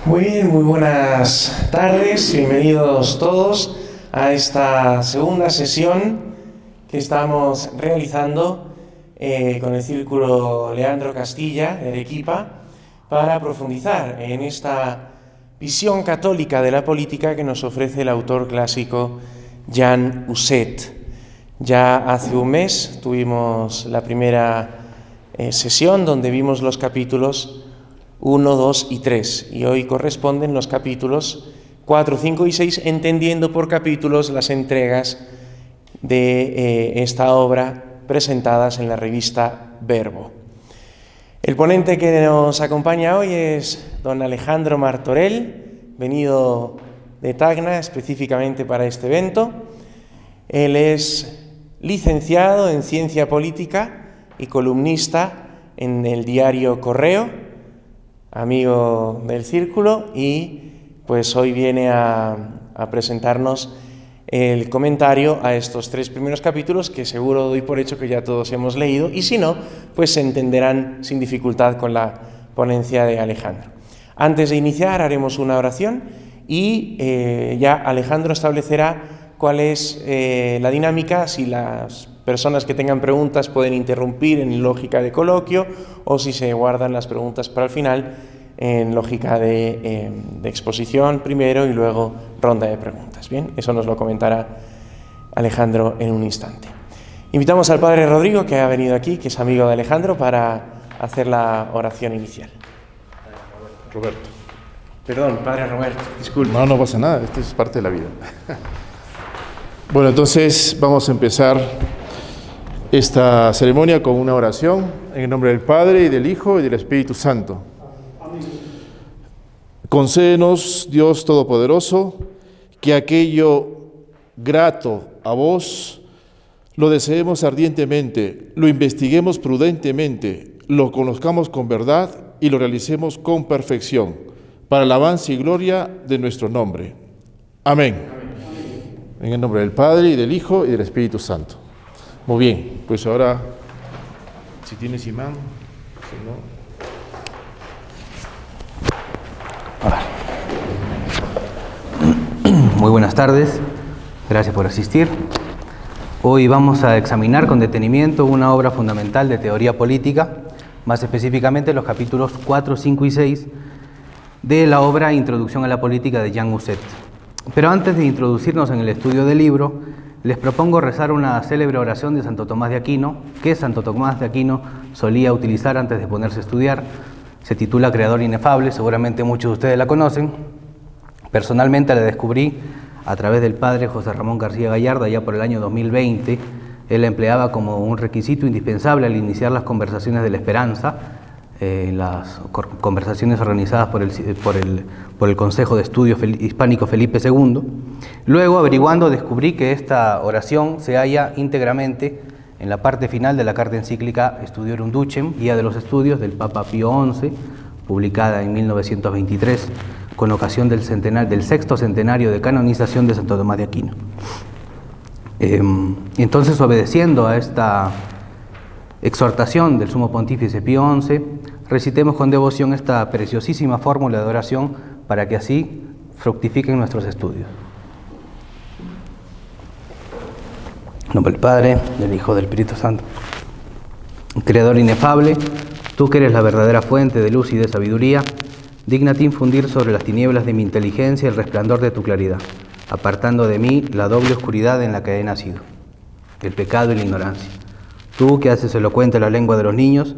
Muy bien, muy buenas tardes, bienvenidos todos a esta segunda sesión que estamos realizando con el Círculo Leandro Castilla de Arequipa para profundizar en esta visión católica de la política que nos ofrece el autor clásico Jan Husset. Ya hace un mes tuvimos la primera sesión donde vimos los capítulos 1, 2 y 3, y hoy corresponden los capítulos 4, 5 y 6, entendiendo por capítulos las entregas de esta obra presentadas en la revista Verbo. El ponente que nos acompaña hoy es don Alejandro Martorell, venido de Tacna específicamente para este evento. Él es licenciado en Ciencia Política y columnista en el diario Correo, amigo del Círculo, y pues hoy viene a presentarnos el comentario a estos 3 primeros capítulos que seguro doy por hecho que ya todos hemos leído, y si no, pues se entenderán sin dificultad con la ponencia de Alejandro. Antes de iniciar haremos una oración y ya Alejandro establecerá cuál es la dinámica, si las personas que tengan preguntas pueden interrumpir en lógica de coloquio o si se guardan las preguntas para el final en lógica de exposición primero y luego ronda de preguntas. Bien, eso nos lo comentará Alejandro en un instante. Invitamos al padre Rodrigo, que ha venido aquí, que es amigo de Alejandro, para hacer la oración inicial. Roberto. Perdón, padre Roberto, disculpe. No pasa nada, esto es parte de la vida. Bueno, entonces vamos a empezar esta ceremonia con una oración en el nombre del Padre, y del Hijo, y del Espíritu Santo. Concédenos, Dios Todopoderoso, que aquello grato a vos lo deseemos ardientemente, lo investiguemos prudentemente, lo conozcamos con verdad y lo realicemos con perfección, para alabanza y gloria de nuestro nombre. Amén. En el nombre del Padre, y del Hijo, y del Espíritu Santo. Muy bien, pues ahora, si tienes imán, si no... Muy buenas tardes, gracias por asistir. Hoy vamos a examinar con detenimiento una obra fundamental de teoría política, más específicamente los capítulos 4, 5 y 6 de la obra Introducción a la Política de Jan Husset. Pero antes de introducirnos en el estudio del libro, les propongo rezar una célebre oración de Santo Tomás de Aquino, que Santo Tomás de Aquino solía utilizar antes de ponerse a estudiar. Se titula Creador Inefable, seguramente muchos de ustedes la conocen. Personalmente la descubrí a través del padre José Ramón García Gallarda, ya por el año 2020. Él la empleaba como un requisito indispensable al iniciar las conversaciones de la esperanza, las conversaciones organizadas por el Consejo de Estudios Hispánico Felipe II. Luego, averiguando, descubrí que esta oración se halla íntegramente en la parte final de la carta encíclica Studiorum Ducem, Guía de los Estudios del Papa Pío XI, publicada en 1923, con ocasión del sexto centenario de canonización de Santo Tomás de Aquino. Entonces, obedeciendo a esta exhortación del Sumo Pontífice Pío XI, recitemos con devoción esta preciosísima fórmula de oración para que así fructifiquen nuestros estudios. En nombre del Padre, del Hijo, del Espíritu Santo. Creador inefable, tú que eres la verdadera fuente de luz y de sabiduría, dígnate infundir sobre las tinieblas de mi inteligencia el resplandor de tu claridad, apartando de mí la doble oscuridad en la que he nacido, el pecado y la ignorancia. Tú que haces elocuente la lengua de los niños,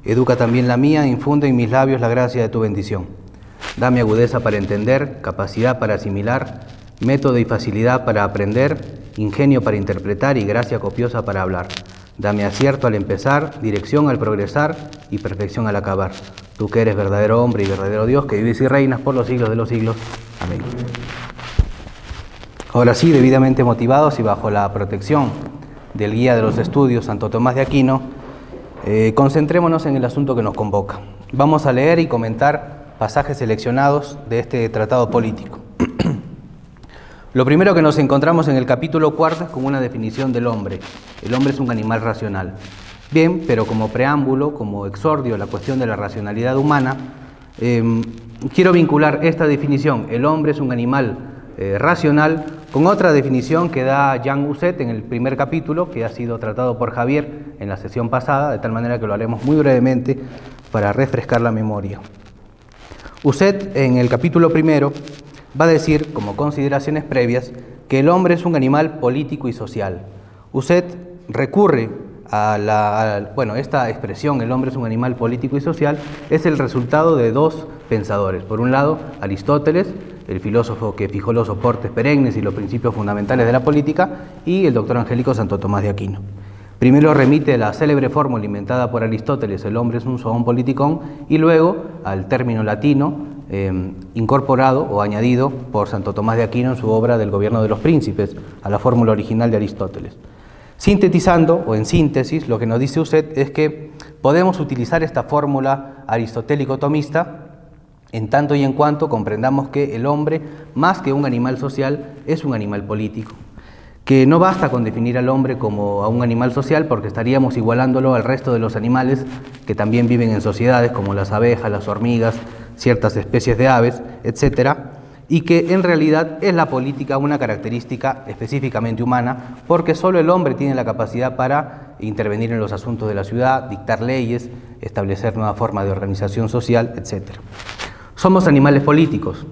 educa también la mía e infunde en mis labios la gracia de tu bendición. Dame agudeza para entender, capacidad para asimilar, método y facilidad para aprender, ingenio para interpretar y gracia copiosa para hablar. Dame acierto al empezar, dirección al progresar y perfección al acabar. Tú que eres verdadero hombre y verdadero Dios, que vives y reinas por los siglos de los siglos. Amén. Ahora sí, debidamente motivados y bajo la protección del Guía de los Estudios, Santo Tomás de Aquino, concentrémonos en el asunto que nos convoca. Vamos a leer y comentar pasajes seleccionados de este tratado político. Lo primero que nos encontramos en el capítulo 4 es con una definición del hombre. El hombre es un animal racional. Bien, pero como preámbulo, como exordio a la cuestión de la racionalidad humana, quiero vincular esta definición, el hombre es un animal racional, con otra definición que da Jean Husset en el primer capítulo, que ha sido tratado por Javier en la sesión pasada, de tal manera que lo haremos muy brevemente para refrescar la memoria. Husset, en el capítulo primero, va a decir, como consideraciones previas, que el hombre es un animal político y social. Husset recurre esta expresión, el hombre es un animal político y social, es el resultado de dos pensadores. Por un lado, Aristóteles, el filósofo que fijó los soportes perennes y los principios fundamentales de la política, y el doctor Angélico Santo Tomás de Aquino. Primero remite a la célebre fórmula inventada por Aristóteles, el hombre es un zoon politikon, y luego al término latino incorporado o añadido por Santo Tomás de Aquino en su obra del gobierno de los príncipes, a la fórmula original de Aristóteles. Sintetizando, o en síntesis, lo que nos dice Husset es que podemos utilizar esta fórmula aristotélico-tomista en tanto y en cuanto comprendamos que el hombre, más que un animal social, es un animal político. Que no basta con definir al hombre como a un animal social porque estaríamos igualándolo al resto de los animales que también viven en sociedades como las abejas, las hormigas, ciertas especies de aves, etcétera, y que en realidad es la política una característica específicamente humana porque solo el hombre tiene la capacidad para intervenir en los asuntos de la ciudad, dictar leyes, establecer nuevas formas de organización social, etcétera. Somos animales políticos,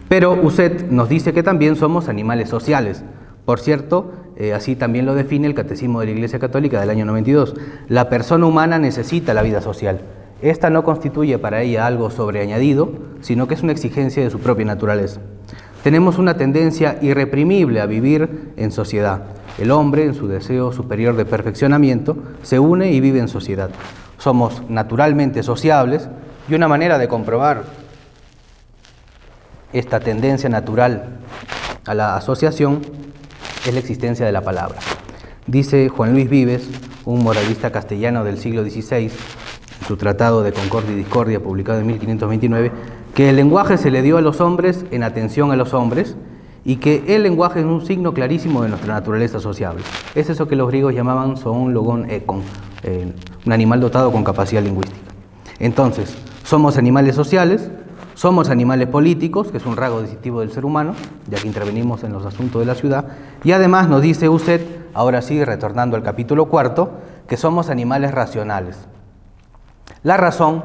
pero Husset nos dice que también somos animales sociales. Por cierto, así también lo define el Catecismo de la Iglesia Católica del año 92. La persona humana necesita la vida social. Esta no constituye para ella algo sobreañadido, sino que es una exigencia de su propia naturaleza. Tenemos una tendencia irreprimible a vivir en sociedad. El hombre, en su deseo superior de perfeccionamiento, se une y vive en sociedad. Somos naturalmente sociables y una manera de comprobar esta tendencia natural a la asociación es la existencia de la palabra. Dice Juan Luis Vives, un moralista castellano del siglo XVI, en su Tratado de Concordia y Discordia, publicado en 1529, que el lenguaje se le dio a los hombres en atención a los hombres y que el lenguaje es un signo clarísimo de nuestra naturaleza sociable. Es eso que los griegos llamaban zoon logon ekon, un animal dotado con capacidad lingüística. Entonces, somos animales sociales, somos animales políticos, que es un rasgo distintivo del ser humano, ya que intervenimos en los asuntos de la ciudad, y además nos dice Husset, ahora sí, retornando al capítulo cuarto, que somos animales racionales. La razón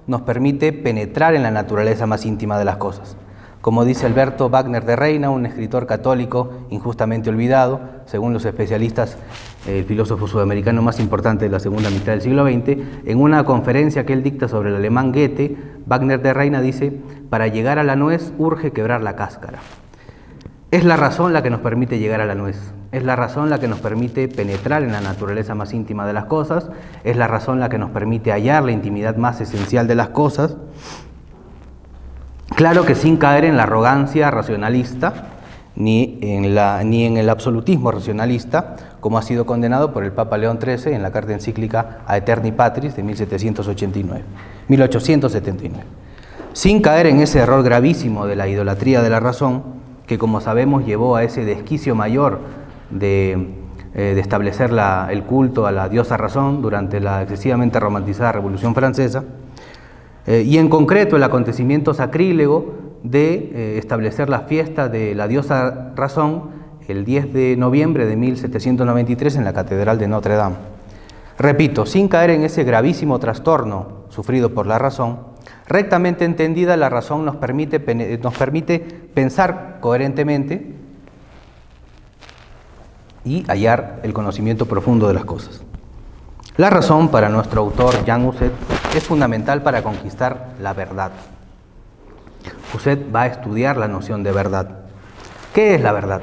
nos permite penetrar en la naturaleza más íntima de las cosas. Como dice Alberto Wagner de Reina, un escritor católico injustamente olvidado, según los especialistas, el filósofo sudamericano más importante de la segunda mitad del siglo XX, en una conferencia que él dicta sobre el alemán Goethe, Wagner de Reina dice: para llegar a la nuez urge quebrar la cáscara. Es la razón la que nos permite llegar a la nuez, es la razón la que nos permite penetrar en la naturaleza más íntima de las cosas, es la razón la que nos permite hallar la intimidad más esencial de las cosas. Claro que sin caer en la arrogancia racionalista ni en el absolutismo racionalista, como ha sido condenado por el Papa León XIII en la carta encíclica A Aeterni Patris de 1879. Sin caer en ese error gravísimo de la idolatría de la razón, que como sabemos llevó a ese desquicio mayor de establecer el culto a la diosa razón durante la excesivamente romantizada Revolución Francesa, y en concreto el acontecimiento sacrílego de establecer la fiesta de la diosa razón el 10 de noviembre de 1793 en la Catedral de Notre Dame. Repito, sin caer en ese gravísimo trastorno sufrido por la razón, rectamente entendida, la razón nos permite pensar coherentemente y hallar el conocimiento profundo de las cosas. La razón, para nuestro autor Jean Husset, es fundamental para conquistar la verdad. Husset va a estudiar la noción de verdad. ¿Qué es la verdad?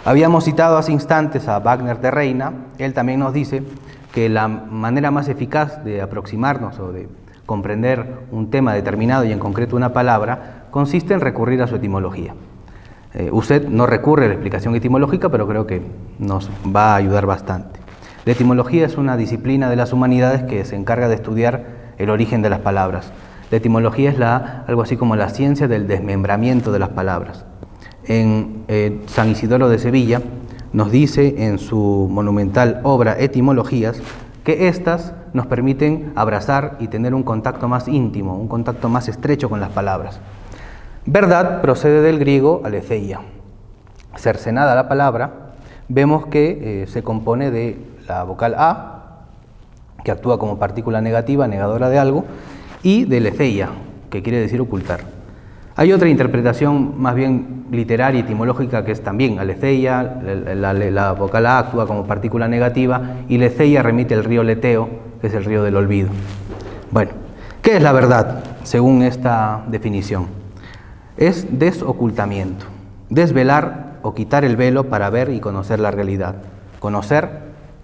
Habíamos citado hace instantes a Wagner de Reina. Él también nos dice que la manera más eficaz de aproximarnos o de comprender un tema determinado y en concreto una palabra consiste en recurrir a su etimología. Husset no recurre a la explicación etimológica, pero creo que nos va a ayudar bastante. La etimología es una disciplina de las humanidades que se encarga de estudiar el origen de las palabras. La etimología es algo así como la ciencia del desmembramiento de las palabras. En San Isidoro de Sevilla nos dice en su monumental obra Etimologías que éstas nos permiten abrazar y tener un contacto más íntimo, un contacto más estrecho con las palabras. Verdad procede del griego aletheia. Cercenada la palabra, vemos que se compone de la vocal A, que actúa como partícula negativa, negadora de algo, y de letheia, que quiere decir ocultar. Hay otra interpretación más bien literaria y etimológica que es también aletheia, la vocal A actúa como partícula negativa y letheia remite al río Leteo, que es el río del olvido. Bueno, ¿qué es la verdad según esta definición? Es desocultamiento, desvelar o quitar el velo para ver y conocer la realidad. Conocer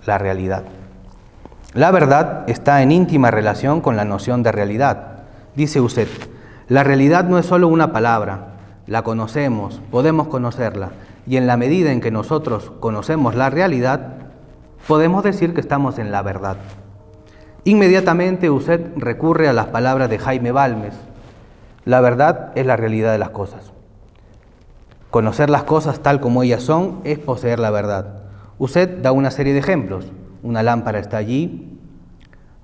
la realidad. La verdad está en íntima relación con la noción de realidad. Dice Uset, la realidad no es solo una palabra, la conocemos, podemos conocerla, y en la medida en que nosotros conocemos la realidad, podemos decir que estamos en la verdad. Inmediatamente Uset recurre a las palabras de Jaime Balmes. La verdad es la realidad de las cosas. Conocer las cosas tal como ellas son es poseer la verdad. Uset da una serie de ejemplos. Una lámpara está allí,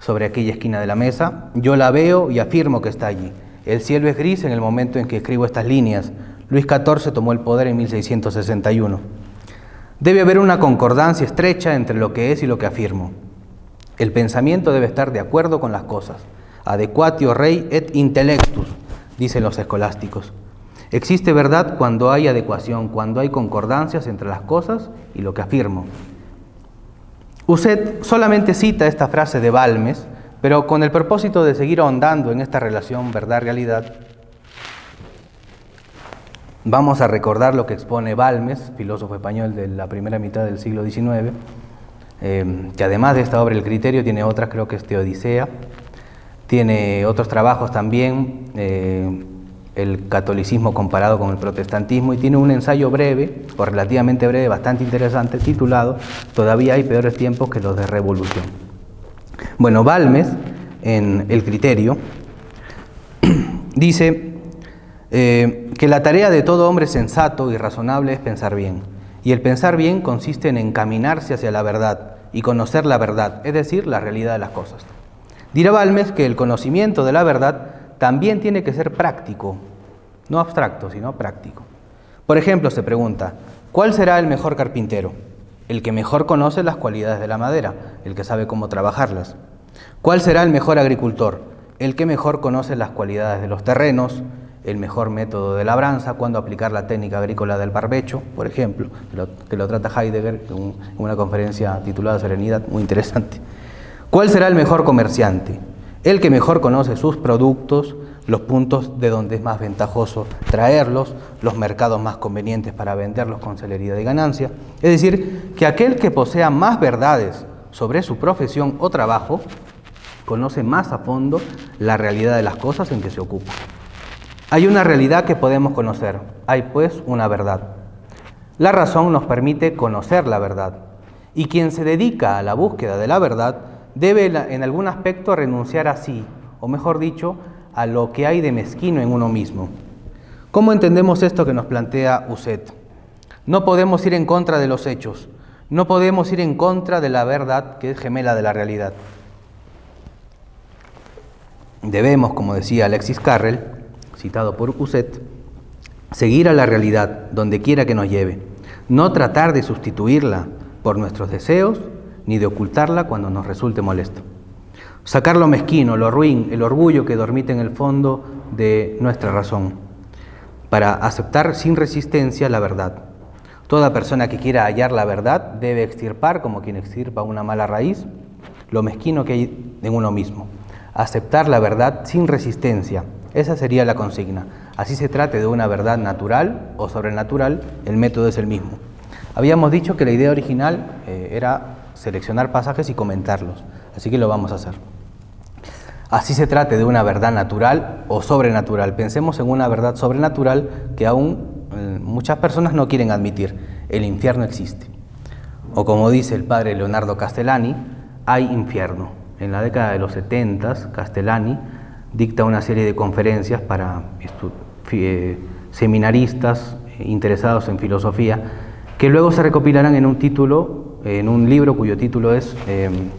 sobre aquella esquina de la mesa. Yo la veo y afirmo que está allí. El cielo es gris en el momento en que escribo estas líneas. Luis XIV tomó el poder en 1661. Debe haber una concordancia estrecha entre lo que es y lo que afirmo. El pensamiento debe estar de acuerdo con las cosas. Adequatio rei et intellectus, dicen los escolásticos. Existe verdad cuando hay adecuación, cuando hay concordancias entre las cosas y lo que afirmo. Uset solamente cita esta frase de Balmes, pero con el propósito de seguir ahondando en esta relación verdad-realidad, vamos a recordar lo que expone Balmes, filósofo español de la primera mitad del siglo XIX, que además de esta obra El Criterio tiene otras, creo que es Teodicea, tiene otros trabajos también, el catolicismo comparado con el protestantismo, y tiene un ensayo breve, o relativamente breve, bastante interesante, titulado Todavía hay peores tiempos que los de revolución. Bueno, Balmes, en El Criterio, dice que la tarea de todo hombre sensato y razonable es pensar bien, y el pensar bien consiste en encaminarse hacia la verdad y conocer la verdad, es decir, la realidad de las cosas. Dirá Balmes que el conocimiento de la verdad también tiene que ser práctico, no abstracto, sino práctico. Por ejemplo, se pregunta, ¿cuál será el mejor carpintero? El que mejor conoce las cualidades de la madera, el que sabe cómo trabajarlas. ¿Cuál será el mejor agricultor? El que mejor conoce las cualidades de los terrenos, el mejor método de labranza, cuándo aplicar la técnica agrícola del barbecho, por ejemplo, que lo trata Heidegger en una conferencia titulada Serenidad, muy interesante. ¿Cuál será el mejor comerciante? El que mejor conoce sus productos, los puntos de donde es más ventajoso traerlos, los mercados más convenientes para venderlos con celeridad y ganancia. Es decir, que aquel que posea más verdades sobre su profesión o trabajo, conoce más a fondo la realidad de las cosas en que se ocupa. Hay una realidad que podemos conocer, hay pues una verdad. La razón nos permite conocer la verdad, y quien se dedica a la búsqueda de la verdad debe en algún aspecto renunciar a sí, o mejor dicho, a lo que hay de mezquino en uno mismo. ¿Cómo entendemos esto que nos plantea Uset? No podemos ir en contra de los hechos, no podemos ir en contra de la verdad que es gemela de la realidad. Debemos, como decía Alexis Carrel, citado por Uset, seguir a la realidad donde quiera que nos lleve, no tratar de sustituirla por nuestros deseos, ni de ocultarla cuando nos resulte molesto. Sacar lo mezquino, lo ruin, el orgullo que dormita en el fondo de nuestra razón, para aceptar sin resistencia la verdad. Toda persona que quiera hallar la verdad debe extirpar, como quien extirpa una mala raíz, lo mezquino que hay en uno mismo. Aceptar la verdad sin resistencia, esa sería la consigna. Así se trate de una verdad natural o sobrenatural, el método es el mismo. Habíamos dicho que la idea original era seleccionar pasajes y comentarlos, así que lo vamos a hacer. Así se trate de una verdad natural o sobrenatural. Pensemos en una verdad sobrenatural que aún muchas personas no quieren admitir. El infierno existe. O como dice el padre Leonardo Castellani, hay infierno. En la década de los 70, Castellani dicta una serie de conferencias para seminaristas interesados en filosofía, que luego se recopilarán en un título en un libro cuyo título es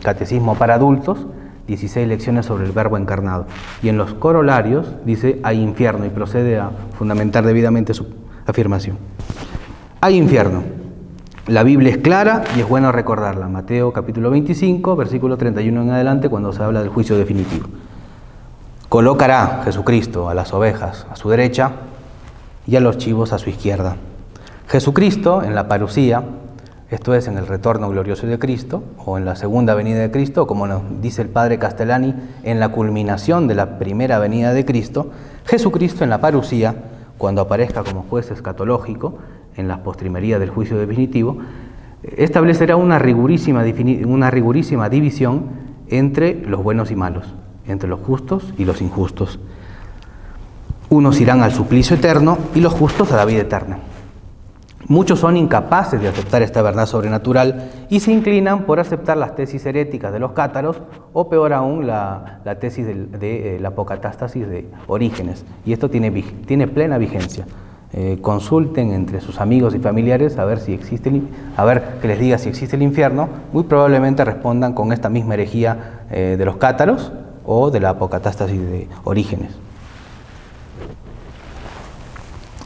Catecismo para adultos, 16 lecciones sobre el Verbo encarnado. Y en los corolarios dice hay infierno y procede a fundamentar debidamente su afirmación. Hay infierno. La Biblia es clara y es bueno recordarla. Mateo capítulo 25, versículo 31 en adelante, cuando se habla del juicio definitivo. Colocará Jesucristo a las ovejas a su derecha y a los chivos a su izquierda. Jesucristo en la parusía, esto es en el retorno glorioso de Cristo, o en la segunda venida de Cristo, como nos dice el padre Castellani, en la culminación de la primera venida de Cristo. Jesucristo en la parusía, cuando aparezca como juez escatológico, en las postrimerías del juicio definitivo, establecerá una rigurísima división entre los buenos y malos, entre los justos y los injustos. Unos irán al suplicio eterno y los justos a la vida eterna. Muchos son incapaces de aceptar esta verdad sobrenatural y se inclinan por aceptar las tesis heréticas de los cátaros, o peor aún la tesis de la apocatástasis de Orígenes. Y esto tiene plena vigencia. Consulten entre sus amigos y familiares a ver que les diga si existe el infierno. Muy probablemente respondan con esta misma herejía de los cátaros o de la apocatástasis de Orígenes.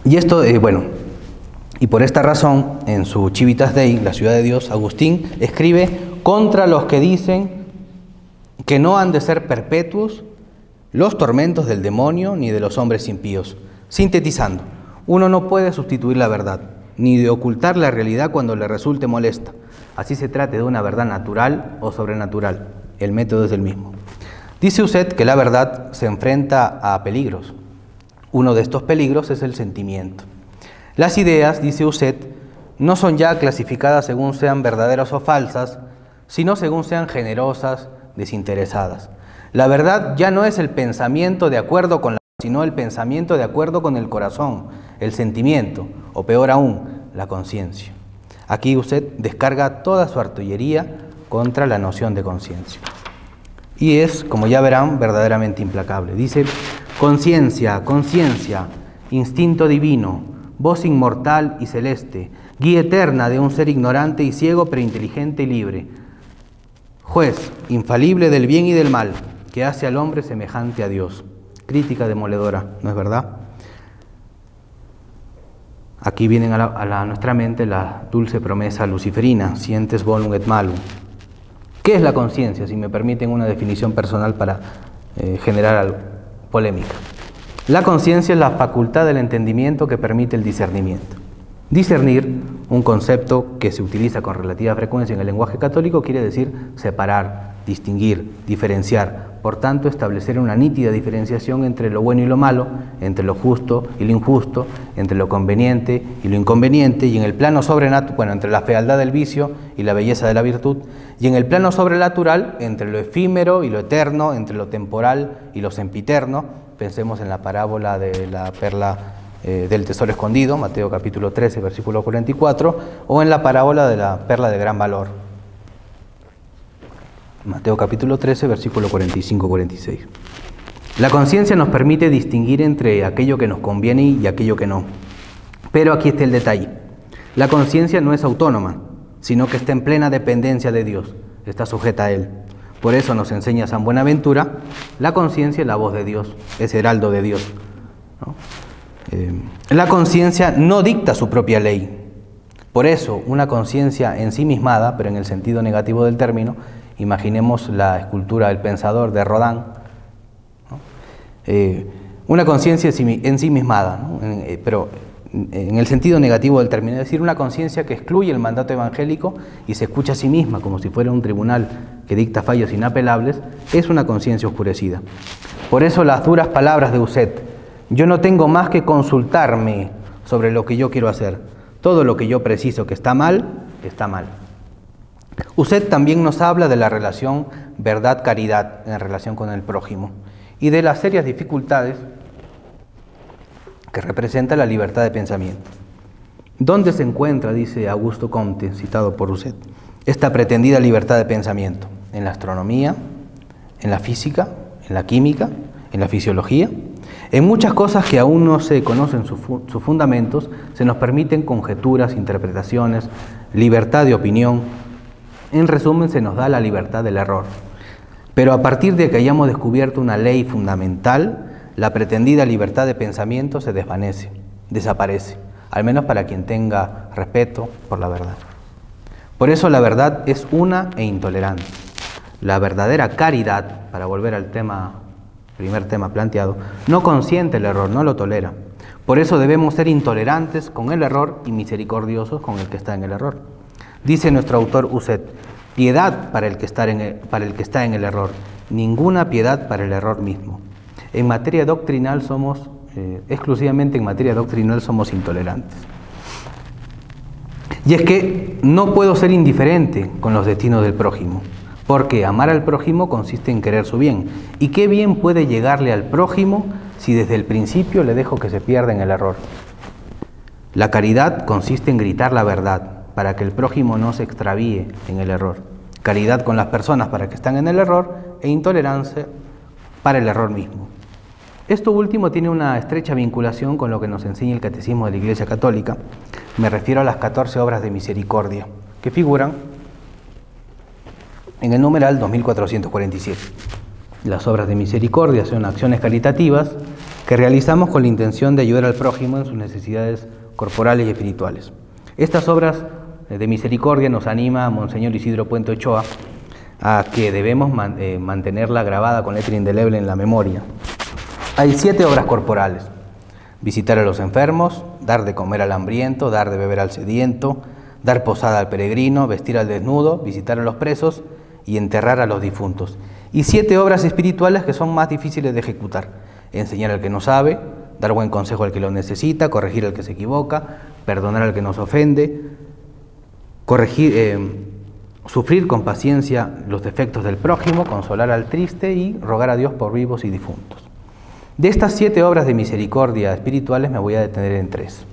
Y esto, y por esta razón, en su Civitas Dei, la ciudad de Dios, Agustín escribe contra los que dicen que no han de ser perpetuos los tormentos del demonio ni de los hombres impíos, sintetizando: uno no puede sustituir la verdad, ni de ocultar la realidad cuando le resulte molesta, así se trate de una verdad natural o sobrenatural, el método es el mismo. Dice usted que la verdad se enfrenta a peligros. Uno de estos peligros es el sentimiento. Las ideas, dice usted, no son ya clasificadas según sean verdaderas o falsas, sino según sean generosas, desinteresadas. La verdad ya no es el pensamiento de acuerdo con la, sino el pensamiento de acuerdo con el corazón, el sentimiento, o peor aún, la conciencia. Aquí usted descarga toda su artillería contra la noción de conciencia. Y es, como ya verán, verdaderamente implacable. Dice: conciencia, conciencia, instinto divino, voz inmortal y celeste, guía eterna de un ser ignorante y ciego, pero inteligente y libre, juez infalible del bien y del mal, que hace al hombre semejante a Dios. Crítica demoledora, ¿no es verdad? Aquí vienen a nuestra mente la dulce promesa luciferina, sientes bonum et malum. ¿Qué es la conciencia? Si me permiten una definición personal para generar polémica. La conciencia es la facultad del entendimiento que permite el discernimiento. Discernir, un concepto que se utiliza con relativa frecuencia en el lenguaje católico, quiere decir separar, distinguir, diferenciar. Por tanto, establecer una nítida diferenciación entre lo bueno y lo malo, entre lo justo y lo injusto, entre lo conveniente y lo inconveniente, y en el plano sobrenatural, entre la fealdad del vicio y la belleza de la virtud, y en el plano sobrenatural, entre lo efímero y lo eterno, entre lo temporal y lo sempiterno. Pensemos en la parábola de la perla del tesoro escondido, Mateo capítulo 13, versículo 44, o en la parábola de la perla de gran valor, Mateo capítulo 13, versículo 45-46. La conciencia nos permite distinguir entre aquello que nos conviene y aquello que no. Pero aquí está el detalle. La conciencia no es autónoma, sino que está en plena dependencia de Dios, está sujeta a Él. Por eso nos enseña San Buenaventura, la conciencia es la voz de Dios, es heraldo de Dios, ¿no? La conciencia no dicta su propia ley. Por eso, una conciencia ensimismada, pero en el sentido negativo del término, imaginemos la escultura del pensador de Rodin, ¿no? Una conciencia ensimismada, ¿no? Pero en el sentido negativo del término, es decir, una conciencia que excluye el mandato evangélico y se escucha a sí misma como si fuera un tribunal que dicta fallos inapelables, es una conciencia oscurecida. Por eso las duras palabras de Uset: yo no tengo más que consultarme sobre lo que yo quiero hacer. Todo lo que yo preciso que está mal, está mal. Uset también nos habla de la relación verdad-caridad en relación con el prójimo y de las serias dificultades que representa la libertad de pensamiento. ¿Dónde se encuentra, dice Augusto Comte, citado por Uset, esta pretendida libertad de pensamiento? ¿En la astronomía? ¿En la física? ¿En la química? ¿En la fisiología? En muchas cosas que aún no se conocen sus fundamentos, se nos permiten conjeturas, interpretaciones, libertad de opinión, En resumen, se nos da la libertad del error. Pero a partir de que hayamos descubierto una ley fundamental, la pretendida libertad de pensamiento se desvanece, desaparece, al menos para quien tenga respeto por la verdad. Por eso la verdad es una e intolerante. La verdadera caridad, para volver al primer tema planteado, no consiente el error, no lo tolera. Por eso debemos ser intolerantes con el error y misericordiosos con el que está en el error. Dice nuestro autor Uset: piedad para el que está en el error, ninguna piedad para el error mismo. En materia doctrinal exclusivamente en materia doctrinal somos intolerantes. Y es que no puedo ser indiferente con los destinos del prójimo, porque amar al prójimo consiste en querer su bien. ¿Y qué bien puede llegarle al prójimo si desde el principio le dejo que se pierda en el error? La caridad consiste en gritar la verdad, para que el prójimo no se extravíe en el error. Caridad con las personas para que están en el error e intolerancia para el error mismo. Esto último tiene una estrecha vinculación con lo que nos enseña el Catecismo de la Iglesia Católica. Me refiero a las 14 obras de misericordia, que figuran en el numeral 2447. Las obras de misericordia son acciones caritativas que realizamos con la intención de ayudar al prójimo en sus necesidades corporales y espirituales. Estas obras de misericordia nos anima a Monseñor Isidro Puente Ochoa a que debemos mantenerla grabada con letra indeleble en la memoria. Hay 7 obras corporales: visitar a los enfermos, dar de comer al hambriento, dar de beber al sediento, dar posada al peregrino, vestir al desnudo, visitar a los presos y enterrar a los difuntos. Y 7 obras espirituales que son más difíciles de ejecutar: enseñar al que no sabe, dar buen consejo al que lo necesita, corregir al que se equivoca, perdonar al que nos ofende, sufrir con paciencia los defectos del prójimo, consolar al triste y rogar a Dios por vivos y difuntos. De estas 7 obras de misericordia espirituales me voy a detener en 3.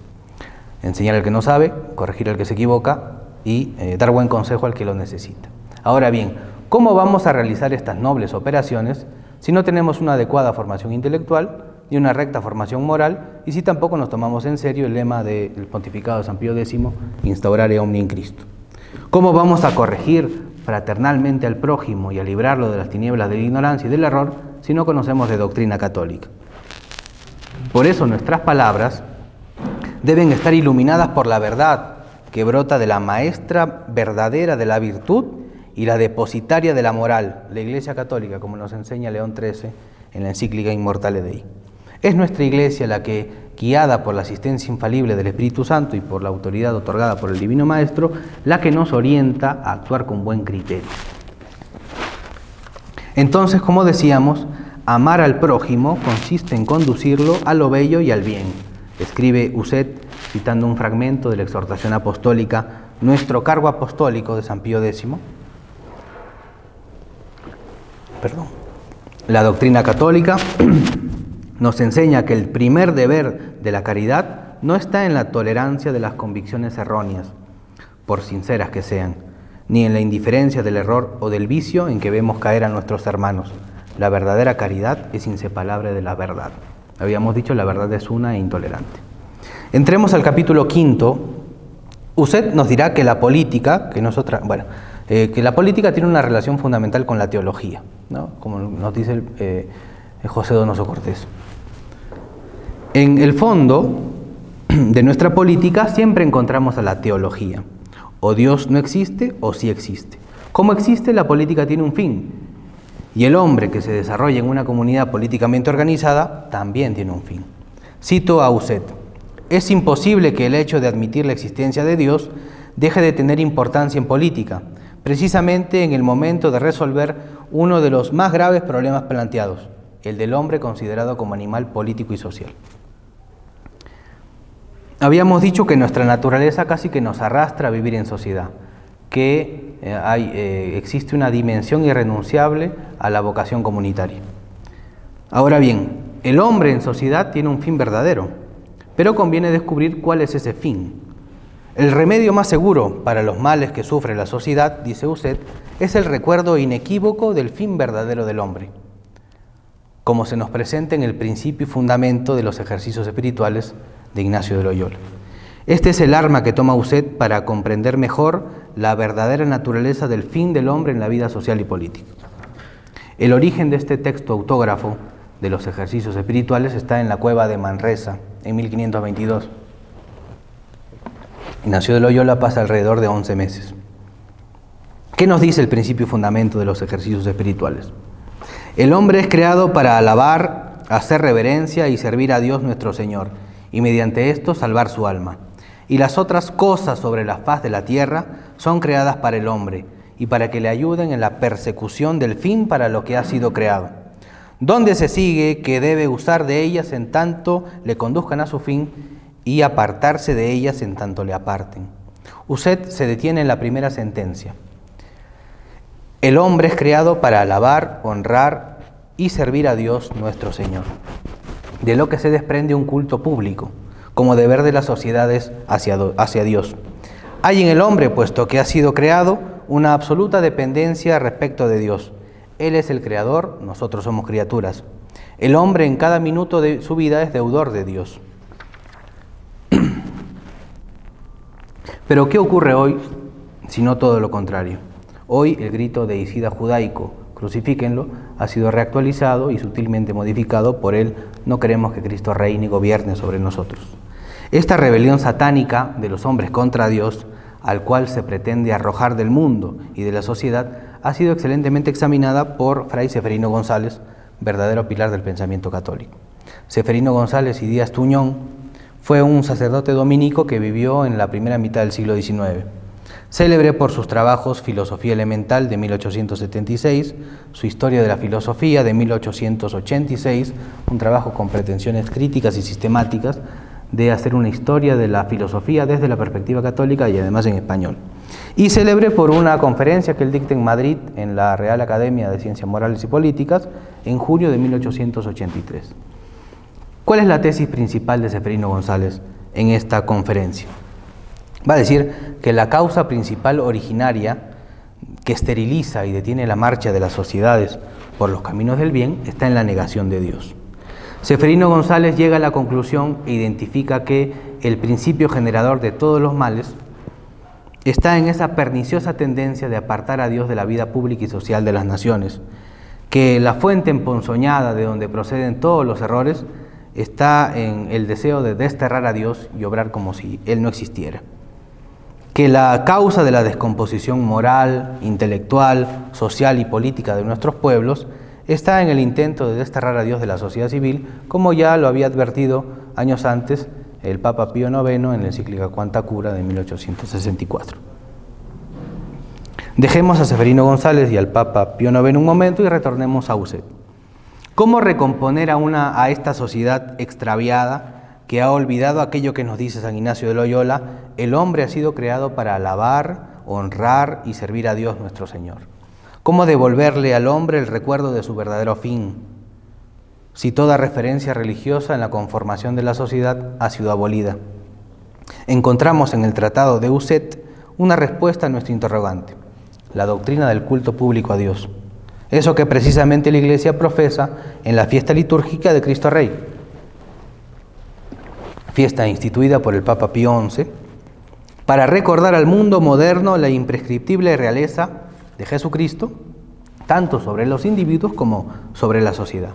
Enseñar al que no sabe, corregir al que se equivoca y dar buen consejo al que lo necesita. Ahora bien, ¿cómo vamos a realizar estas nobles operaciones si no tenemos una adecuada formación intelectual y una recta formación moral, y si tampoco nos tomamos en serio el lema del pontificado de San Pío X, instaurare omnia in Cristo? ¿Cómo vamos a corregir fraternalmente al prójimo y a librarlo de las tinieblas de la ignorancia y del error si no conocemos de doctrina católica? Por eso nuestras palabras deben estar iluminadas por la verdad que brota de la maestra verdadera de la virtud y la depositaria de la moral, la Iglesia Católica, como nos enseña León XIII en la encíclica Immortale Dei. Es nuestra Iglesia la que, guiada por la asistencia infalible del Espíritu Santo y por la autoridad otorgada por el Divino Maestro, la que nos orienta a actuar con buen criterio. Entonces, como decíamos, amar al prójimo consiste en conducirlo a lo bello y al bien. Escribe Uset, citando un fragmento de la exhortación apostólica, Nuestro cargo apostólico de San Pío X. La doctrina católica nos enseña que el primer deber de la caridad no está en la tolerancia de las convicciones erróneas, por sinceras que sean, ni en la indiferencia del error o del vicio en que vemos caer a nuestros hermanos. La verdadera caridad es inseparable de la verdad. Habíamos dicho, la verdad es una e intolerante. Entremos al capítulo 5. Usted nos dirá que la política, que la política tiene una relación fundamental con la teología, ¿no? Como nos dice José Donoso Cortés. En el fondo de nuestra política siempre encontramos a la teología. O Dios no existe o sí existe. Como existe, la política tiene un fin. Y el hombre que se desarrolla en una comunidad políticamente organizada también tiene un fin. Cito a Uset: es imposible que el hecho de admitir la existencia de Dios deje de tener importancia en política, precisamente en el momento de resolver uno de los más graves problemas planteados, el del hombre considerado como animal político y social. Habíamos dicho que nuestra naturaleza casi que nos arrastra a vivir en sociedad, que existe una dimensión irrenunciable a la vocación comunitaria. Ahora bien, el hombre en sociedad tiene un fin verdadero, pero conviene descubrir cuál es ese fin. El remedio más seguro para los males que sufre la sociedad, dice Uset, es el recuerdo inequívoco del fin verdadero del hombre, como se nos presenta en el principio y fundamento de los ejercicios espirituales de Ignacio de Loyola. Este es el arma que toma Uset para comprender mejor la verdadera naturaleza del fin del hombre en la vida social y política. El origen de este texto autógrafo de los ejercicios espirituales está en la cueva de Manresa, en 1522. Ignacio de Loyola pasa alrededor de 11 meses. ¿Qué nos dice el principio y fundamento de los ejercicios espirituales? El hombre es creado para alabar, hacer reverencia y servir a Dios nuestro Señor, y mediante esto salvar su alma. Y las otras cosas sobre la faz de la tierra son creadas para el hombre, y para que le ayuden en la persecución del fin para lo que ha sido creado, donde se sigue que debe usar de ellas en tanto le conduzcan a su fin, y apartarse de ellas en tanto le aparten. Uset se detiene en la primera sentencia. El hombre es creado para alabar, honrar y servir a Dios nuestro Señor, de lo que se desprende un culto público, como deber de las sociedades hacia Dios. Hay en el hombre, puesto que ha sido creado, una absoluta dependencia respecto de Dios. Él es el creador, nosotros somos criaturas. El hombre en cada minuto de su vida es deudor de Dios. Pero ¿qué ocurre hoy, si no todo lo contrario? Hoy el grito de deicida judaico, crucifíquenlo, ha sido reactualizado y sutilmente modificado por el no queremos que Cristo reine y gobierne sobre nosotros. Esta rebelión satánica de los hombres contra Dios, al cual se pretende arrojar del mundo y de la sociedad, ha sido excelentemente examinada por Fray Ceferino González, verdadero pilar del pensamiento católico. Ceferino González y Díaz Tuñón fue un sacerdote dominico que vivió en la primera mitad del siglo XIX. Célebre por sus trabajos Filosofía Elemental de 1876, su Historia de la Filosofía de 1886, un trabajo con pretensiones críticas y sistemáticas de hacer una historia de la filosofía desde la perspectiva católica y además en español. Y célebre por una conferencia que él dicta en Madrid, en la Real Academia de Ciencias Morales y Políticas, en junio de 1883. ¿Cuál es la tesis principal de Ceferino González en esta conferencia? Va a decir que la causa principal originaria que esteriliza y detiene la marcha de las sociedades por los caminos del bien está en la negación de Dios. Ceferino González llega a la conclusión e identifica que el principio generador de todos los males está en esa perniciosa tendencia de apartar a Dios de la vida pública y social de las naciones, que la fuente emponzoñada de donde proceden todos los errores está en el deseo de desterrar a Dios y obrar como si Él no existiera. Que la causa de la descomposición moral, intelectual, social y política de nuestros pueblos está en el intento de desterrar a Dios de la sociedad civil, como ya lo había advertido años antes el Papa Pío IX en la encíclica Quanta Cura de 1864. Dejemos a Ceferino González y al Papa Pío IX un momento y retornemos a Uset. ¿Cómo recomponer a esta sociedad extraviada que ha olvidado aquello que nos dice San Ignacio de Loyola? El hombre ha sido creado para alabar, honrar y servir a Dios nuestro Señor. ¿Cómo devolverle al hombre el recuerdo de su verdadero fin, si toda referencia religiosa en la conformación de la sociedad ha sido abolida? Encontramos en el Tratado de Uset una respuesta a nuestro interrogante: la doctrina del culto público a Dios. Eso que precisamente la Iglesia profesa en la fiesta litúrgica de Cristo Rey, fiesta instituida por el Papa Pío XI, para recordar al mundo moderno la imprescriptible realeza de Jesucristo, tanto sobre los individuos como sobre la sociedad.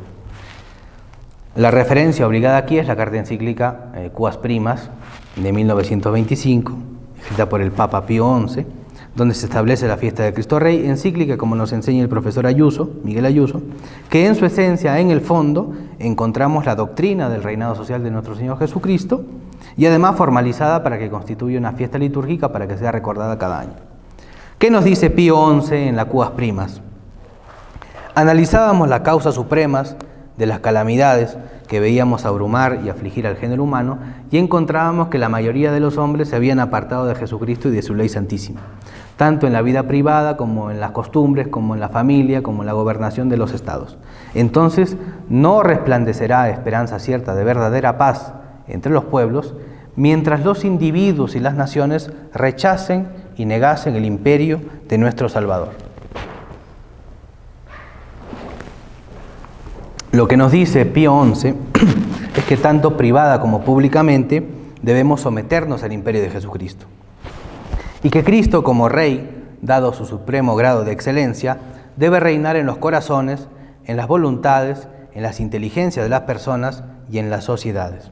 La referencia obligada aquí es la carta encíclica Quas Primas de 1925, escrita por el Papa Pío XI, donde se establece la fiesta de Cristo Rey, encíclica, como nos enseña el profesor Ayuso, Miguel Ayuso, que en su esencia, en el fondo, encontramos la doctrina del reinado social de nuestro Señor Jesucristo y además formalizada para que constituya una fiesta litúrgica para que sea recordada cada año. ¿Qué nos dice Pío XI en la Quas Primas? Analizábamos las causas supremas de las calamidades que veíamos abrumar y afligir al género humano y encontrábamos que la mayoría de los hombres se habían apartado de Jesucristo y de su ley santísima, tanto en la vida privada como en las costumbres, como en la familia, como en la gobernación de los estados. Entonces no resplandecerá esperanza cierta de verdadera paz entre los pueblos mientras los individuos y las naciones rechacen y negasen el imperio de nuestro Salvador. Lo que nos dice Pío XI es que tanto privada como públicamente debemos someternos al imperio de Jesucristo. Y que Cristo, como Rey, dado su supremo grado de excelencia, debe reinar en los corazones, en las voluntades, en las inteligencias de las personas y en las sociedades.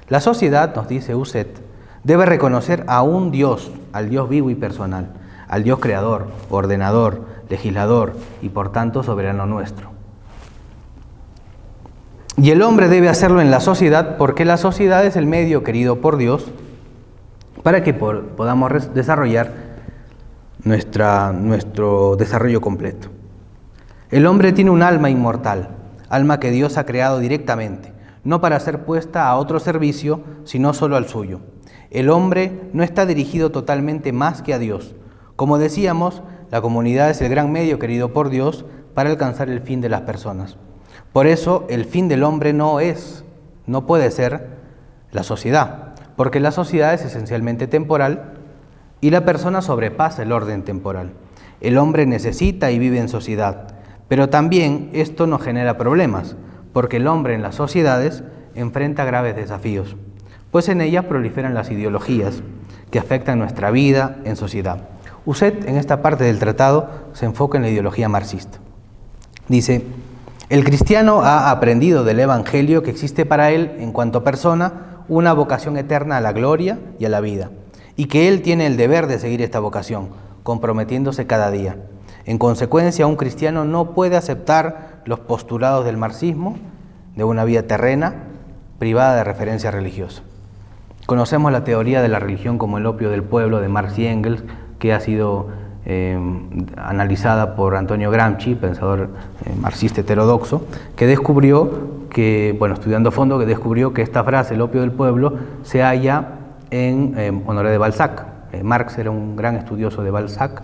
La sociedad, nos dice Uset, debe reconocer a un Dios, al Dios vivo y personal, al Dios creador, ordenador, legislador y por tanto soberano nuestro. Y el hombre debe hacerlo en la sociedad porque la sociedad es el medio querido por Dios para que podamos desarrollar nuestro desarrollo completo. El hombre tiene un alma inmortal, alma que Dios ha creado directamente, no para ser puesta a otro servicio, sino solo al suyo. El hombre no está dirigido totalmente más que a Dios. Como decíamos, la comunidad es el gran medio querido por Dios para alcanzar el fin de las personas. Por eso, el fin del hombre no puede ser la sociedad, porque la sociedad es esencialmente temporal y la persona sobrepasa el orden temporal. El hombre necesita y vive en sociedad, pero también esto nos genera problemas, porque el hombre en las sociedades enfrenta graves desafíos, pues en ellas proliferan las ideologías que afectan nuestra vida en sociedad. Uset, en esta parte del tratado, se enfoca en la ideología marxista. Dice: el cristiano ha aprendido del Evangelio que existe para él, en cuanto persona, una vocación eterna a la gloria y a la vida, y que él tiene el deber de seguir esta vocación, comprometiéndose cada día. En consecuencia, un cristiano no puede aceptar los postulados del marxismo, de una vida terrena, privada de referencia religiosa. Conocemos la teoría de la religión como el opio del pueblo de Marx y Engels, que ha sido analizada por Antonio Gramsci, pensador marxista heterodoxo, que descubrió que, estudiando a fondo, que descubrió que esta frase, el opio del pueblo, se halla en Honoré de Balzac. Marx era un gran estudioso de Balzac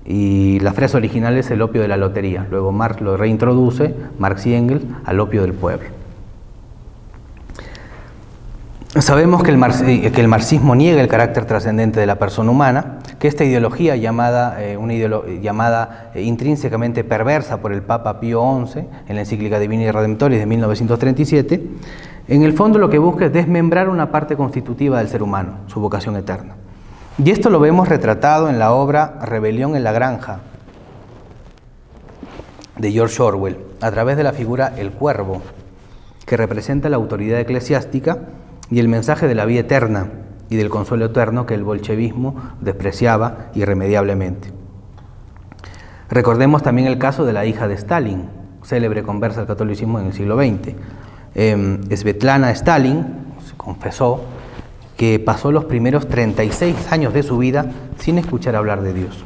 y la frase original es el opio de la lotería. Luego Marx lo reintroduce, Marx y Engels, al opio del pueblo. Sabemos que el marxismo niega el carácter trascendente de la persona humana, que esta ideología llamada intrínsecamente perversa por el Papa Pío XI en la encíclica Divini Redemptoris de 1937, en el fondo lo que busca es desmembrar una parte constitutiva del ser humano, su vocación eterna. Y esto lo vemos retratado en la obra Rebelión en la Granja de George Orwell, a través de la figura El Cuervo, que representa la autoridad eclesiástica y el mensaje de la vida eterna y del consuelo eterno que el bolchevismo despreciaba irremediablemente. Recordemos también el caso de la hija de Stalin, célebre conversa del catolicismo en el siglo XX. Svetlana Stalin se confesó que pasó los primeros 36 años de su vida sin escuchar hablar de Dios.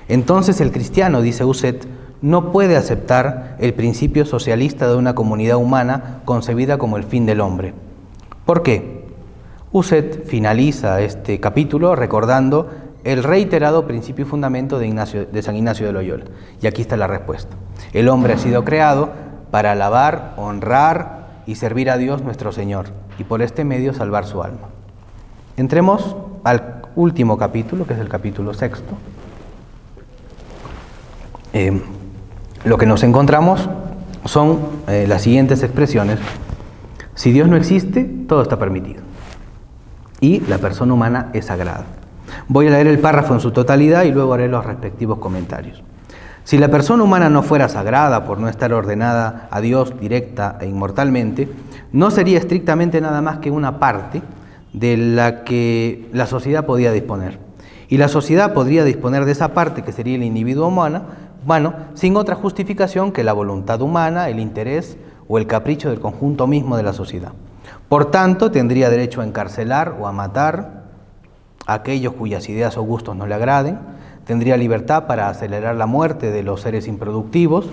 Entonces el cristiano, dice Uset, no puede aceptar el principio socialista de una comunidad humana concebida como el fin del hombre. ¿Por qué? Uset finaliza este capítulo recordando el reiterado principio y fundamento de San Ignacio de Loyola. Y aquí está la respuesta. El hombre ha sido creado para alabar, honrar y servir a Dios nuestro Señor, y por este medio salvar su alma. Entremos al último capítulo, que es el capítulo 6. Lo que nos encontramos son las siguientes expresiones. Si Dios no existe, todo está permitido. Y la persona humana es sagrada. Voy a leer el párrafo en su totalidad y luego haré los respectivos comentarios. Si la persona humana no fuera sagrada por no estar ordenada a Dios directa e inmortalmente, no sería estrictamente nada más que una parte de la que la sociedad podía disponer. Y la sociedad podría disponer de esa parte, que sería el individuo humano, sin otra justificación que la voluntad humana, el interés o el capricho del conjunto mismo de la sociedad. Por tanto, tendría derecho a encarcelar o a matar a aquellos cuyas ideas o gustos no le agraden, tendría libertad para acelerar la muerte de los seres improductivos,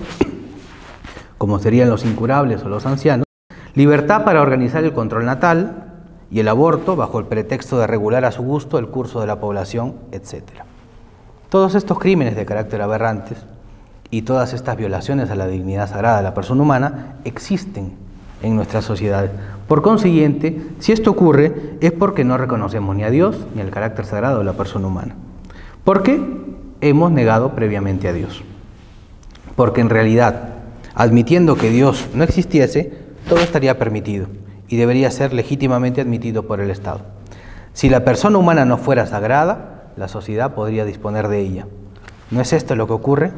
como serían los incurables o los ancianos, libertad para organizar el control natal y el aborto bajo el pretexto de regular a su gusto el curso de la población, etc. Todos estos crímenes de carácter aberrantes y todas estas violaciones a la dignidad sagrada de la persona humana existen en nuestras sociedades. Por consiguiente, si esto ocurre, es porque no reconocemos ni a Dios ni el carácter sagrado de la persona humana. ¿Por qué? Hemos negado previamente a Dios. Porque en realidad, admitiendo que Dios no existiese, todo estaría permitido y debería ser legítimamente admitido por el Estado. Si la persona humana no fuera sagrada, la sociedad podría disponer de ella. ¿No es esto lo que ocurre?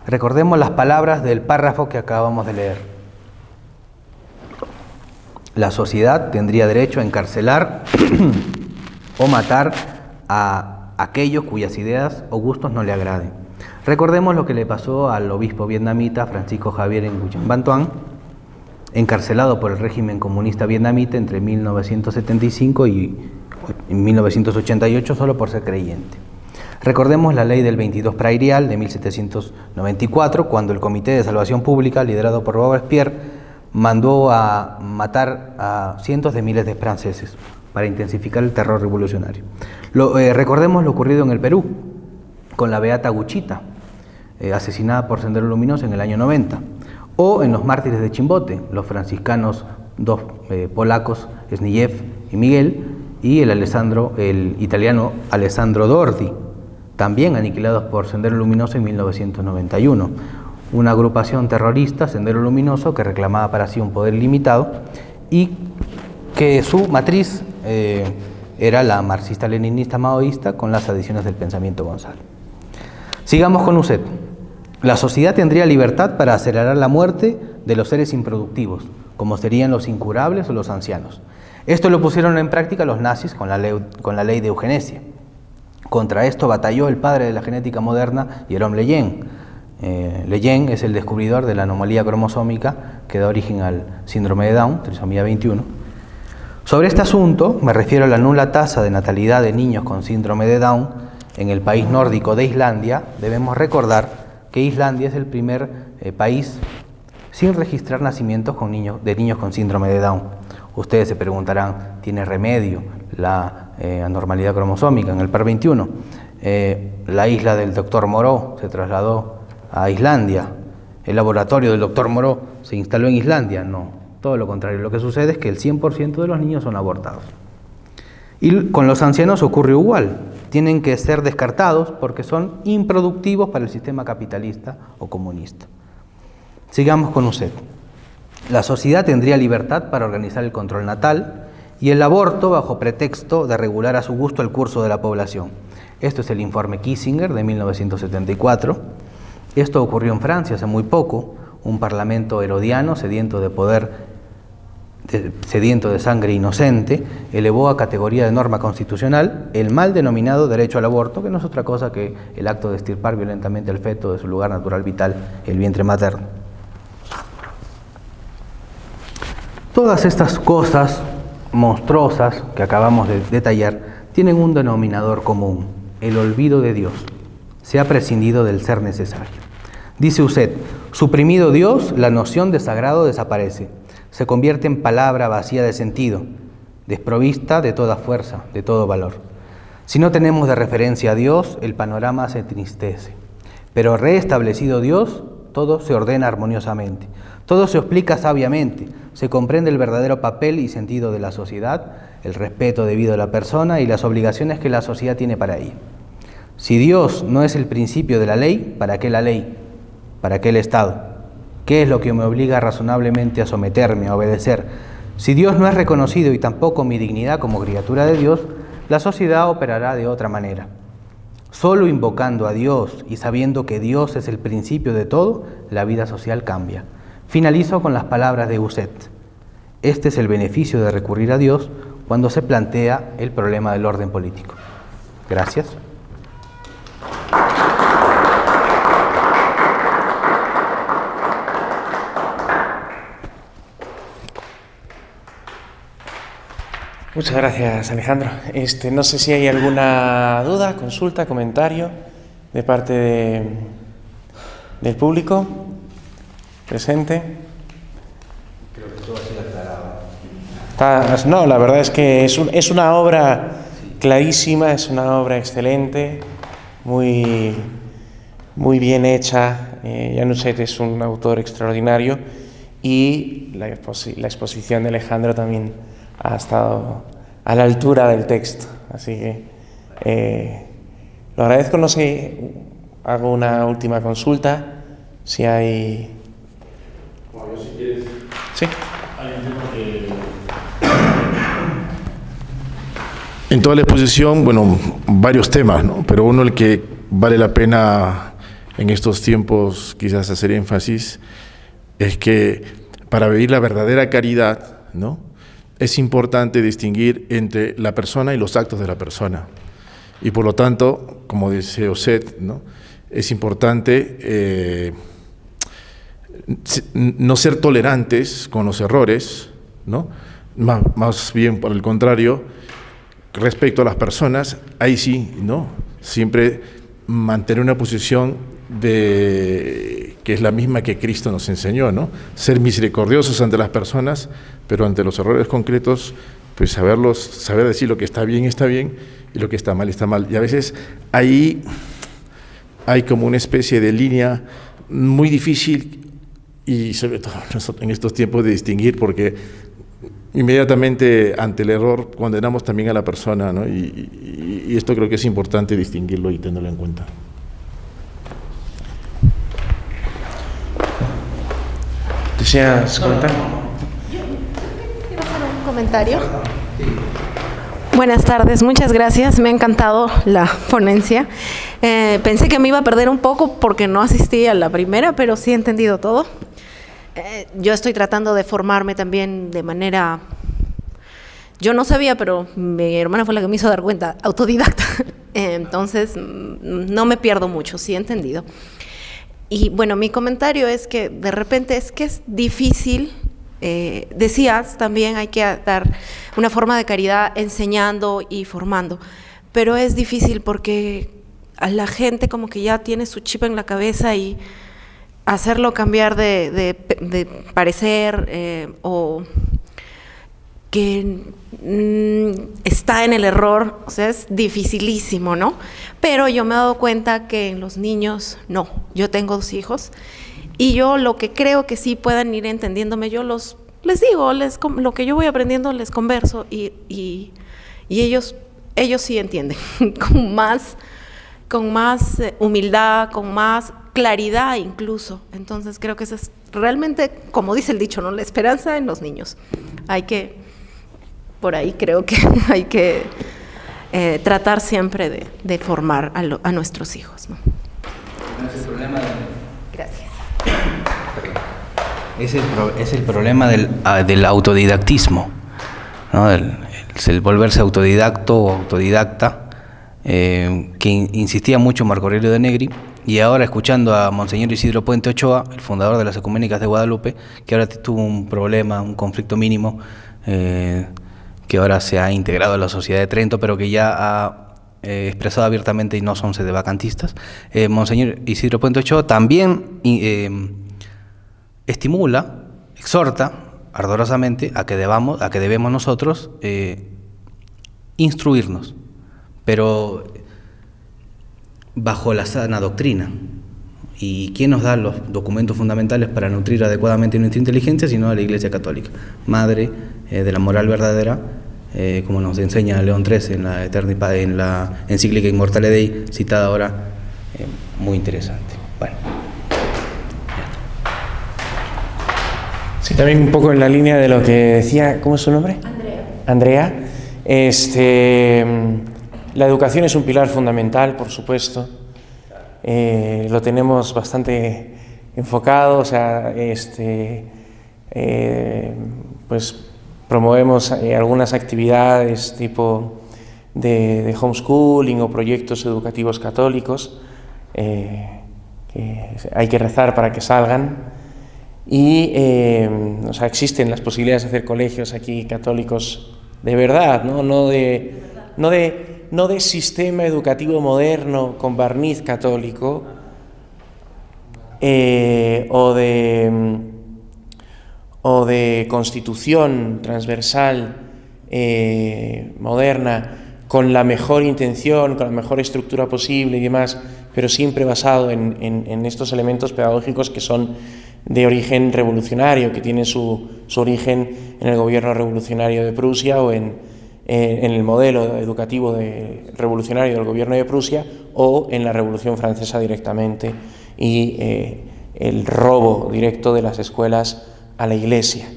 Recordemos las palabras del párrafo que acabamos de leer. La sociedad tendría derecho a encarcelar o matar a aquellos cuyas ideas o gustos no le agraden. Recordemos lo que le pasó al obispo vietnamita Francisco Javier Nguyen Van Tuan, encarcelado por el régimen comunista vietnamita entre 1975 y 1988 solo por ser creyente. Recordemos la ley del 22 prairial de 1794, cuando el Comité de Salvación Pública, liderado por Robespierre, mandó a matar a cientos de miles de franceses para intensificar el terror revolucionario. Recordemos lo ocurrido en el Perú, con la beata Guchita, asesinada por Sendero Luminoso en el año 90, o en los mártires de Chimbote, los franciscanos dos polacos, Zbigniew y Miguel, y el italiano Alessandro Dordi, también aniquilados por Sendero Luminoso en 1991. Una agrupación terrorista, Sendero Luminoso, que reclamaba para sí un poder limitado y que su matriz era la marxista-leninista maoísta con las adiciones del pensamiento González. Sigamos con Uset. La sociedad tendría libertad para acelerar la muerte de los seres improductivos, como serían los incurables o los ancianos. Esto lo pusieron en práctica los nazis con la ley de eugenesia. Contra esto batalló el padre de la genética moderna, Jerome Lejeune. Lejeune es el descubridor de la anomalía cromosómica que da origen al síndrome de Down, trisomía 21. Sobre este asunto, me refiero a la nula tasa de natalidad de niños con síndrome de Down en el país nórdico de Islandia. Debemos recordar que Islandia es el primer país sin registrar nacimientos de niños con síndrome de Down. Ustedes se preguntarán, ¿tiene remedio la anormalidad cromosómica en el par 21? La isla del doctor Moreau se trasladó a Islandia. ¿El laboratorio del doctor Moreau se instaló en Islandia? No, todo lo contrario. Lo que sucede es que el 100% de los niños son abortados. Y con los ancianos ocurre igual. Tienen que ser descartados porque son improductivos para el sistema capitalista o comunista. Sigamos con Uset. La sociedad tendría libertad para organizar el control natal y el aborto bajo pretexto de regular a su gusto el curso de la población. Esto es el informe Kissinger de 1974. Esto ocurrió en Francia hace muy poco. Un parlamento herodiano, sediento de poder, sediento de sangre inocente, elevó a categoría de norma constitucional el mal denominado derecho al aborto, que no es otra cosa que el acto de extirpar violentamente al feto de su lugar natural vital, el vientre materno. Todas estas cosas monstruosas que acabamos de detallar tienen un denominador común: el olvido de Dios. Se ha prescindido del ser necesario. Dice Uset, suprimido Dios, la noción de sagrado desaparece. Se convierte en palabra vacía de sentido, desprovista de toda fuerza, de todo valor. Si no tenemos de referencia a Dios, el panorama se entristece. Pero reestablecido Dios, todo se ordena armoniosamente. Todo se explica sabiamente, se comprende el verdadero papel y sentido de la sociedad, el respeto debido a la persona y las obligaciones que la sociedad tiene para ella. Si Dios no es el principio de la ley, ¿para qué la ley? ¿Para qué el Estado? ¿Qué es lo que me obliga razonablemente a someterme, a obedecer? Si Dios no es reconocido y tampoco mi dignidad como criatura de Dios, la sociedad operará de otra manera. Solo invocando a Dios y sabiendo que Dios es el principio de todo, la vida social cambia. Finalizo con las palabras de Uset. Este es el beneficio de recurrir a Dios cuando se plantea el problema del orden político. Gracias. Muchas gracias, Alejandro. No sé si hay alguna duda, consulta, comentario de parte del público presente. Creo que todo ha sido aclarado. No, la verdad es que es una obra clarísima, es una obra excelente, muy bien hecha. Jan Uset es un autor extraordinario y la exposición de Alejandro también ha estado a la altura del texto, así que lo agradezco. No sé, hago una última consulta, si hay... Bueno, yo si quieres... Sí. Hay un tema En toda la exposición, bueno, varios temas, ¿no? Pero uno el que vale la pena en estos tiempos quizás hacer énfasis es que para vivir la verdadera caridad, ¿no?, es importante distinguir entre la persona y los actos de la persona. Y por lo tanto, como dice Osset, ¿no?, es importante no ser tolerantes con los errores, ¿no?, más bien por el contrario, respecto a las personas, ahí sí, ¿no?, siempre mantener una posición que es la misma que Cristo nos enseñó, ¿no?, ser misericordiosos ante las personas, pero ante los errores concretos, pues saber decir lo que está bien y lo que está mal. Y a veces ahí hay como una especie de línea muy difícil y sobre todo en estos tiempos de distinguir, porque inmediatamente ante el error condenamos también a la persona, ¿no? Y esto creo que es importante distinguirlo y tenerlo en cuenta. ¿Deseas comentar? Quiero hacer un comentario. Buenas tardes, muchas gracias. Me ha encantado la ponencia. Pensé que me iba a perder un poco porque no asistí a la primera, pero sí he entendido todo. Yo estoy tratando de formarme también de manera... Yo no sabía, pero mi hermana fue la que me hizo dar cuenta, autodidacta. Entonces, no me pierdo mucho, sí he entendido. Y bueno, mi comentario es que de repente es difícil, decías también hay que dar una forma de caridad enseñando y formando, pero es difícil porque a la gente como que ya tiene su chip en la cabeza y hacerlo cambiar de parecer o que está en el error, o sea, es dificilísimo, ¿no? Pero yo me he dado cuenta que en los niños, no. Yo tengo 2 hijos y yo lo que creo que sí puedan ir entendiéndome, yo les digo, lo que yo voy aprendiendo les converso y ellos sí entienden, con más humildad, con más claridad incluso. Entonces creo que eso es realmente, como dice el dicho, ¿no?, la esperanza en los niños. Por ahí creo que hay que tratar siempre de formar a nuestros hijos, ¿no? Gracias. Es el problema del autodidactismo, ¿no?, el volverse autodidacto o autodidacta, que insistía mucho Marco Aurelio de Negri, y ahora escuchando a Monseñor Isidro Puente Ochoa, el fundador de las Ecuménicas de Guadalupe, que ahora tuvo un problema, un conflicto mínimo, que ahora se ha integrado a la Sociedad de Trento, pero que ya ha expresado abiertamente y no son sedevacantistas. Monseñor Isidro Puente Ochoa también estimula, exhorta ardorosamente a que debemos nosotros instruirnos, pero bajo la sana doctrina. ¿Y quién nos da los documentos fundamentales para nutrir adecuadamente nuestra inteligencia, sino la Iglesia Católica, madre de la moral verdadera, como nos enseña León XIII en la encíclica Immortale Dei, citada ahora, muy interesante. Bueno. Sí, también un poco en la línea de lo que decía, ¿cómo es su nombre? Andrea. La educación es un pilar fundamental, por supuesto. Lo tenemos bastante enfocado, o sea, pues promovemos algunas actividades tipo de homeschooling o proyectos educativos católicos, que hay que rezar para que salgan, y o sea, existen las posibilidades de hacer colegios aquí católicos de verdad, no de sistema educativo moderno con barniz católico, o de constitución transversal moderna con la mejor intención, con la mejor estructura posible y demás, pero siempre basado en estos elementos pedagógicos que son de origen revolucionario, que tienen su origen en el gobierno revolucionario de Prusia o en el modelo educativo revolucionario del gobierno de Prusia, o en la Revolución Francesa directamente, y el robo directo de las escuelas a la Iglesia.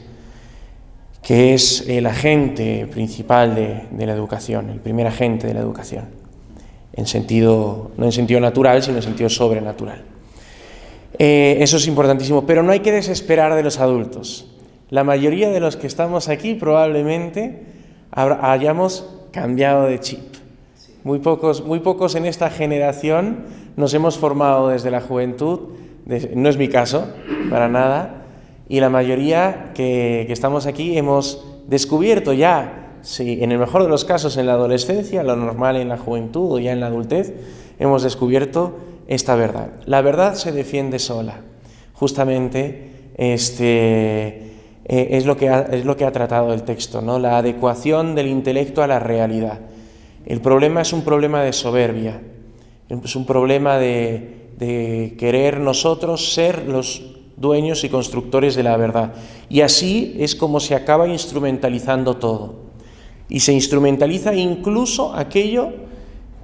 que es el agente principal de la educación, el primer agente de la educación, no en sentido natural, sino en sentido sobrenatural. Eso es importantísimo, pero no hay que desesperar de los adultos. La mayoría de los que estamos aquí probablemente hayamos cambiado de chip. Muy pocos en esta generación nos hemos formado desde la juventud, no es mi caso, para nada, y la mayoría que estamos aquí hemos descubierto ya, sí, en el mejor de los casos en la adolescencia, lo normal en la juventud o ya en la adultez, hemos descubierto esta verdad. La verdad se defiende sola. Justamente es lo que ha tratado el texto, ¿no? La adecuación del intelecto a la realidad. El problema es un problema de soberbia, es un problema de querer nosotros ser los dueños y constructores de la verdad. Y así es como se acaba instrumentalizando todo. Y se instrumentaliza incluso aquello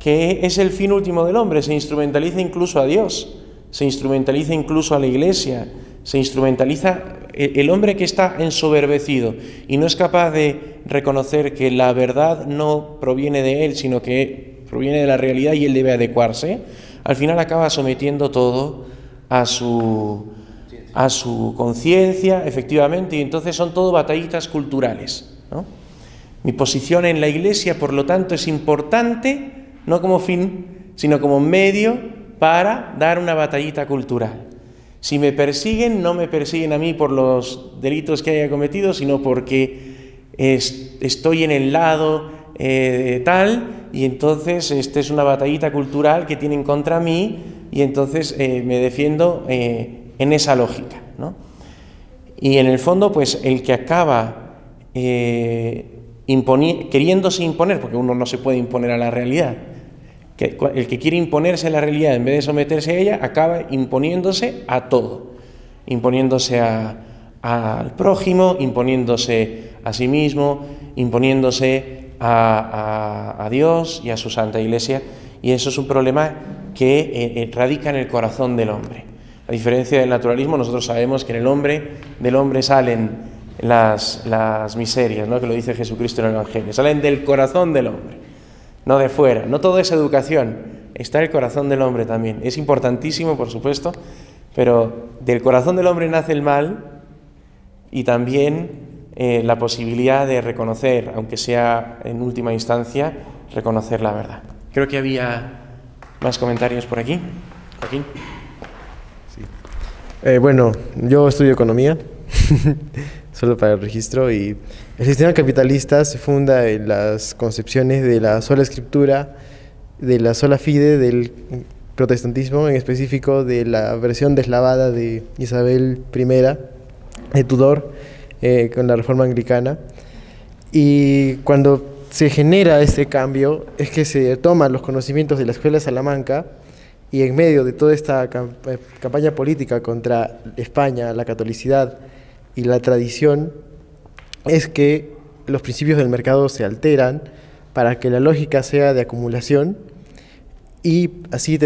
que es el fin último del hombre, se instrumentaliza incluso a Dios, se instrumentaliza incluso a la Iglesia, se instrumentaliza el hombre que está ensoberbecido y no es capaz de reconocer que la verdad no proviene de él, sino que proviene de la realidad y él debe adecuarse, al final acaba sometiendo todo a su conciencia, efectivamente, y entonces son todo batallitas culturales, ¿no? Mi posición en la Iglesia, por lo tanto, es importante, no como fin, sino como medio para dar una batallita cultural. Si me persiguen, no me persiguen a mí por los delitos que haya cometido, sino porque estoy en el lado tal, y entonces es una batallita cultural que tienen contra mí, y entonces me defiendo en esa lógica, ¿no? Y en el fondo, pues el que acaba queriéndose imponer, porque uno no se puede imponer a la realidad, el que quiere imponerse a la realidad en vez de someterse a ella, acaba imponiéndose a todo, imponiéndose al prójimo, imponiéndose a sí mismo, imponiéndose a Dios y a su Santa Iglesia, y eso es un problema que radica en el corazón del hombre. A diferencia del naturalismo, nosotros sabemos que del hombre salen las miserias, ¿no? Que lo dice Jesucristo en el Evangelio, salen del corazón del hombre, no de fuera. No todo es educación, está el corazón del hombre también. Es importantísimo, por supuesto, pero del corazón del hombre nace el mal y también la posibilidad de reconocer, aunque sea en última instancia, reconocer la verdad. Creo que había más comentarios por aquí. Joaquín. Bueno, yo estudio economía, solo para el registro, y el sistema capitalista se funda en las concepciones de la sola escritura, de la sola fide, del protestantismo, en específico de la versión deslavada de Isabel I de Tudor, con la reforma anglicana. Y cuando se genera este cambio es que se toman los conocimientos de la Escuela de Salamanca, y en medio de toda esta campaña política contra España, la catolicidad y la tradición, es que los principios del mercado se alteran para que la lógica sea de acumulación y así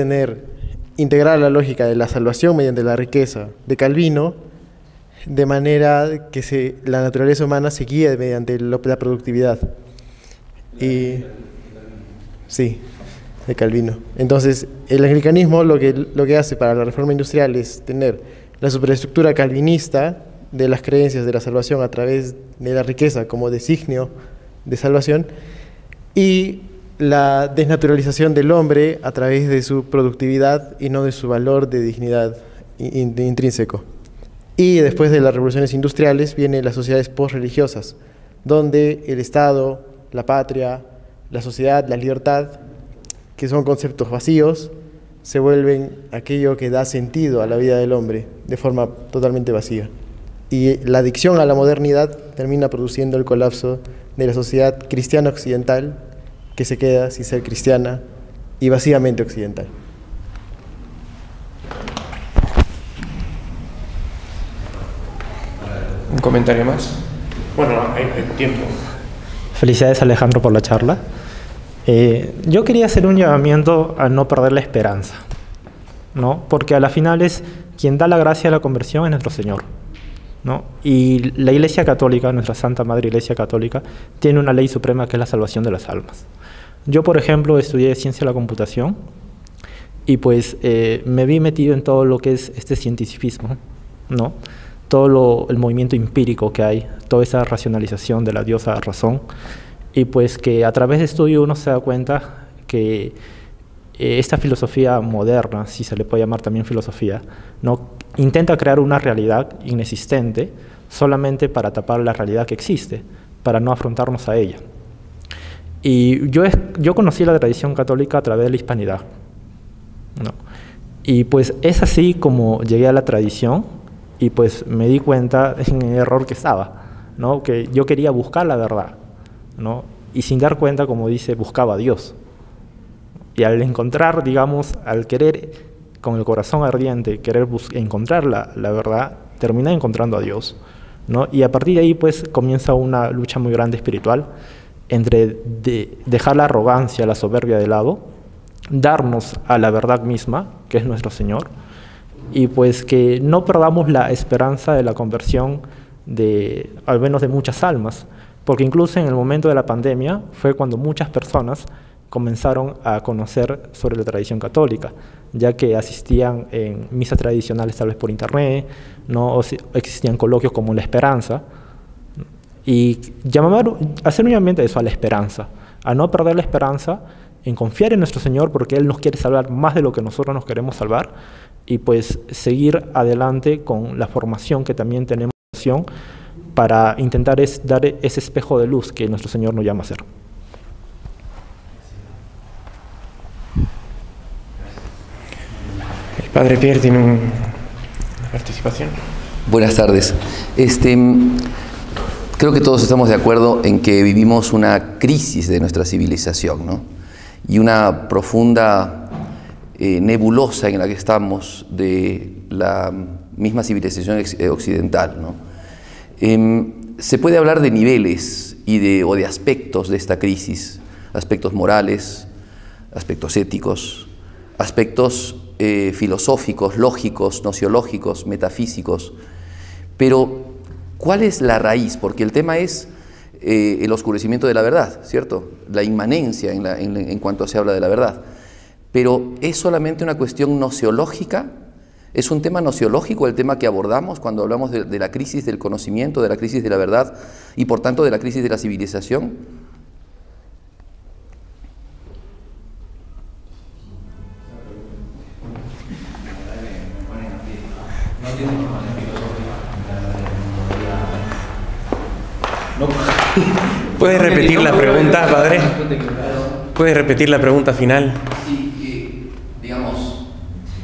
integrar la lógica de la salvación mediante la riqueza de Calvino, de manera que la naturaleza humana se guíe mediante la productividad. Sí, de Calvino. Entonces, el anglicanismo lo que hace para la reforma industrial es tener la superestructura calvinista de las creencias de la salvación a través de la riqueza como designio de salvación, y la desnaturalización del hombre a través de su productividad y no de su valor de dignidad intrínseco. Y después de las revoluciones industriales vienen las sociedades postreligiosas, donde el Estado, la patria, la sociedad, la libertad, que son conceptos vacíos, se vuelven aquello que da sentido a la vida del hombre de forma totalmente vacía. Y la adicción a la modernidad termina produciendo el colapso de la sociedad cristiana occidental, que se queda sin ser cristiana y vacíamente occidental. ¿Un comentario más? Bueno, hay tiempo. Felicidades, Alejandro, por la charla. Yo quería hacer un llamamiento a no perder la esperanza, ¿no? Porque a la final quien da la gracia a la conversión es nuestro Señor. ¿no? Y la Iglesia Católica, nuestra Santa Madre Iglesia Católica, tiene una ley suprema que es la salvación de las almas. Yo, por ejemplo, estudié Ciencia de la Computación y pues me vi metido en todo lo que es este cientificismo, ¿no? Todo el movimiento empírico que hay, toda esa racionalización de la diosa razón, y pues que a través de estudio uno se da cuenta que esta filosofía moderna, si se le puede llamar también filosofía, ¿no? Intenta crear una realidad inexistente solamente para tapar la realidad que existe, para no afrontarnos a ella. Y yo conocí la tradición católica a través de la hispanidad, ¿no? Y pues es así como llegué a la tradición y pues me di cuenta en el error que estaba, ¿no? Que yo quería buscar la verdad, ¿no? Y sin dar cuenta, como dice, buscaba a Dios. Y al encontrar, digamos, al querer con el corazón ardiente, querer encontrar la verdad, terminé encontrando a Dios, ¿no? Y a partir de ahí pues comienza una lucha muy grande espiritual entre dejar la arrogancia, la soberbia de lado, darnos a la verdad misma, que es nuestro Señor, y pues que no perdamos la esperanza de la conversión al menos de muchas almas, porque incluso en el momento de la pandemia fue cuando muchas personas comenzaron a conocer sobre la tradición católica, ya que asistían en misas tradicionales tal vez por internet, ¿no? O existían coloquios como La Esperanza, y hacer un llamamiento a eso, a la esperanza, a no perder la esperanza, en confiar en nuestro Señor porque Él nos quiere salvar más de lo que nosotros nos queremos salvar, y pues seguir adelante con la formación que también tenemos para intentar dar ese espejo de luz que nuestro Señor nos llama a ser. El Padre Pierre tiene una participación. Buenas tardes. Creo que todos estamos de acuerdo en que vivimos una crisis de nuestra civilización, ¿no? Y una profunda nebulosa en la que estamos de la misma civilización occidental, ¿no? Se puede hablar de niveles o de aspectos de esta crisis, aspectos morales, aspectos éticos, aspectos filosóficos, lógicos, nociológicos, metafísicos, pero ¿cuál es la raíz? Porque el tema es el oscurecimiento de la verdad, ¿cierto? La inmanencia en cuanto se habla de la verdad. Pero ¿es solamente una cuestión nociológica? ¿Es un tema nociológico el tema que abordamos cuando hablamos de la crisis del conocimiento, de la crisis de la verdad y por tanto de la crisis de la civilización? ¿Puedes repetir la pregunta, Padre? ¿Puedes repetir la pregunta final? Sí, digamos,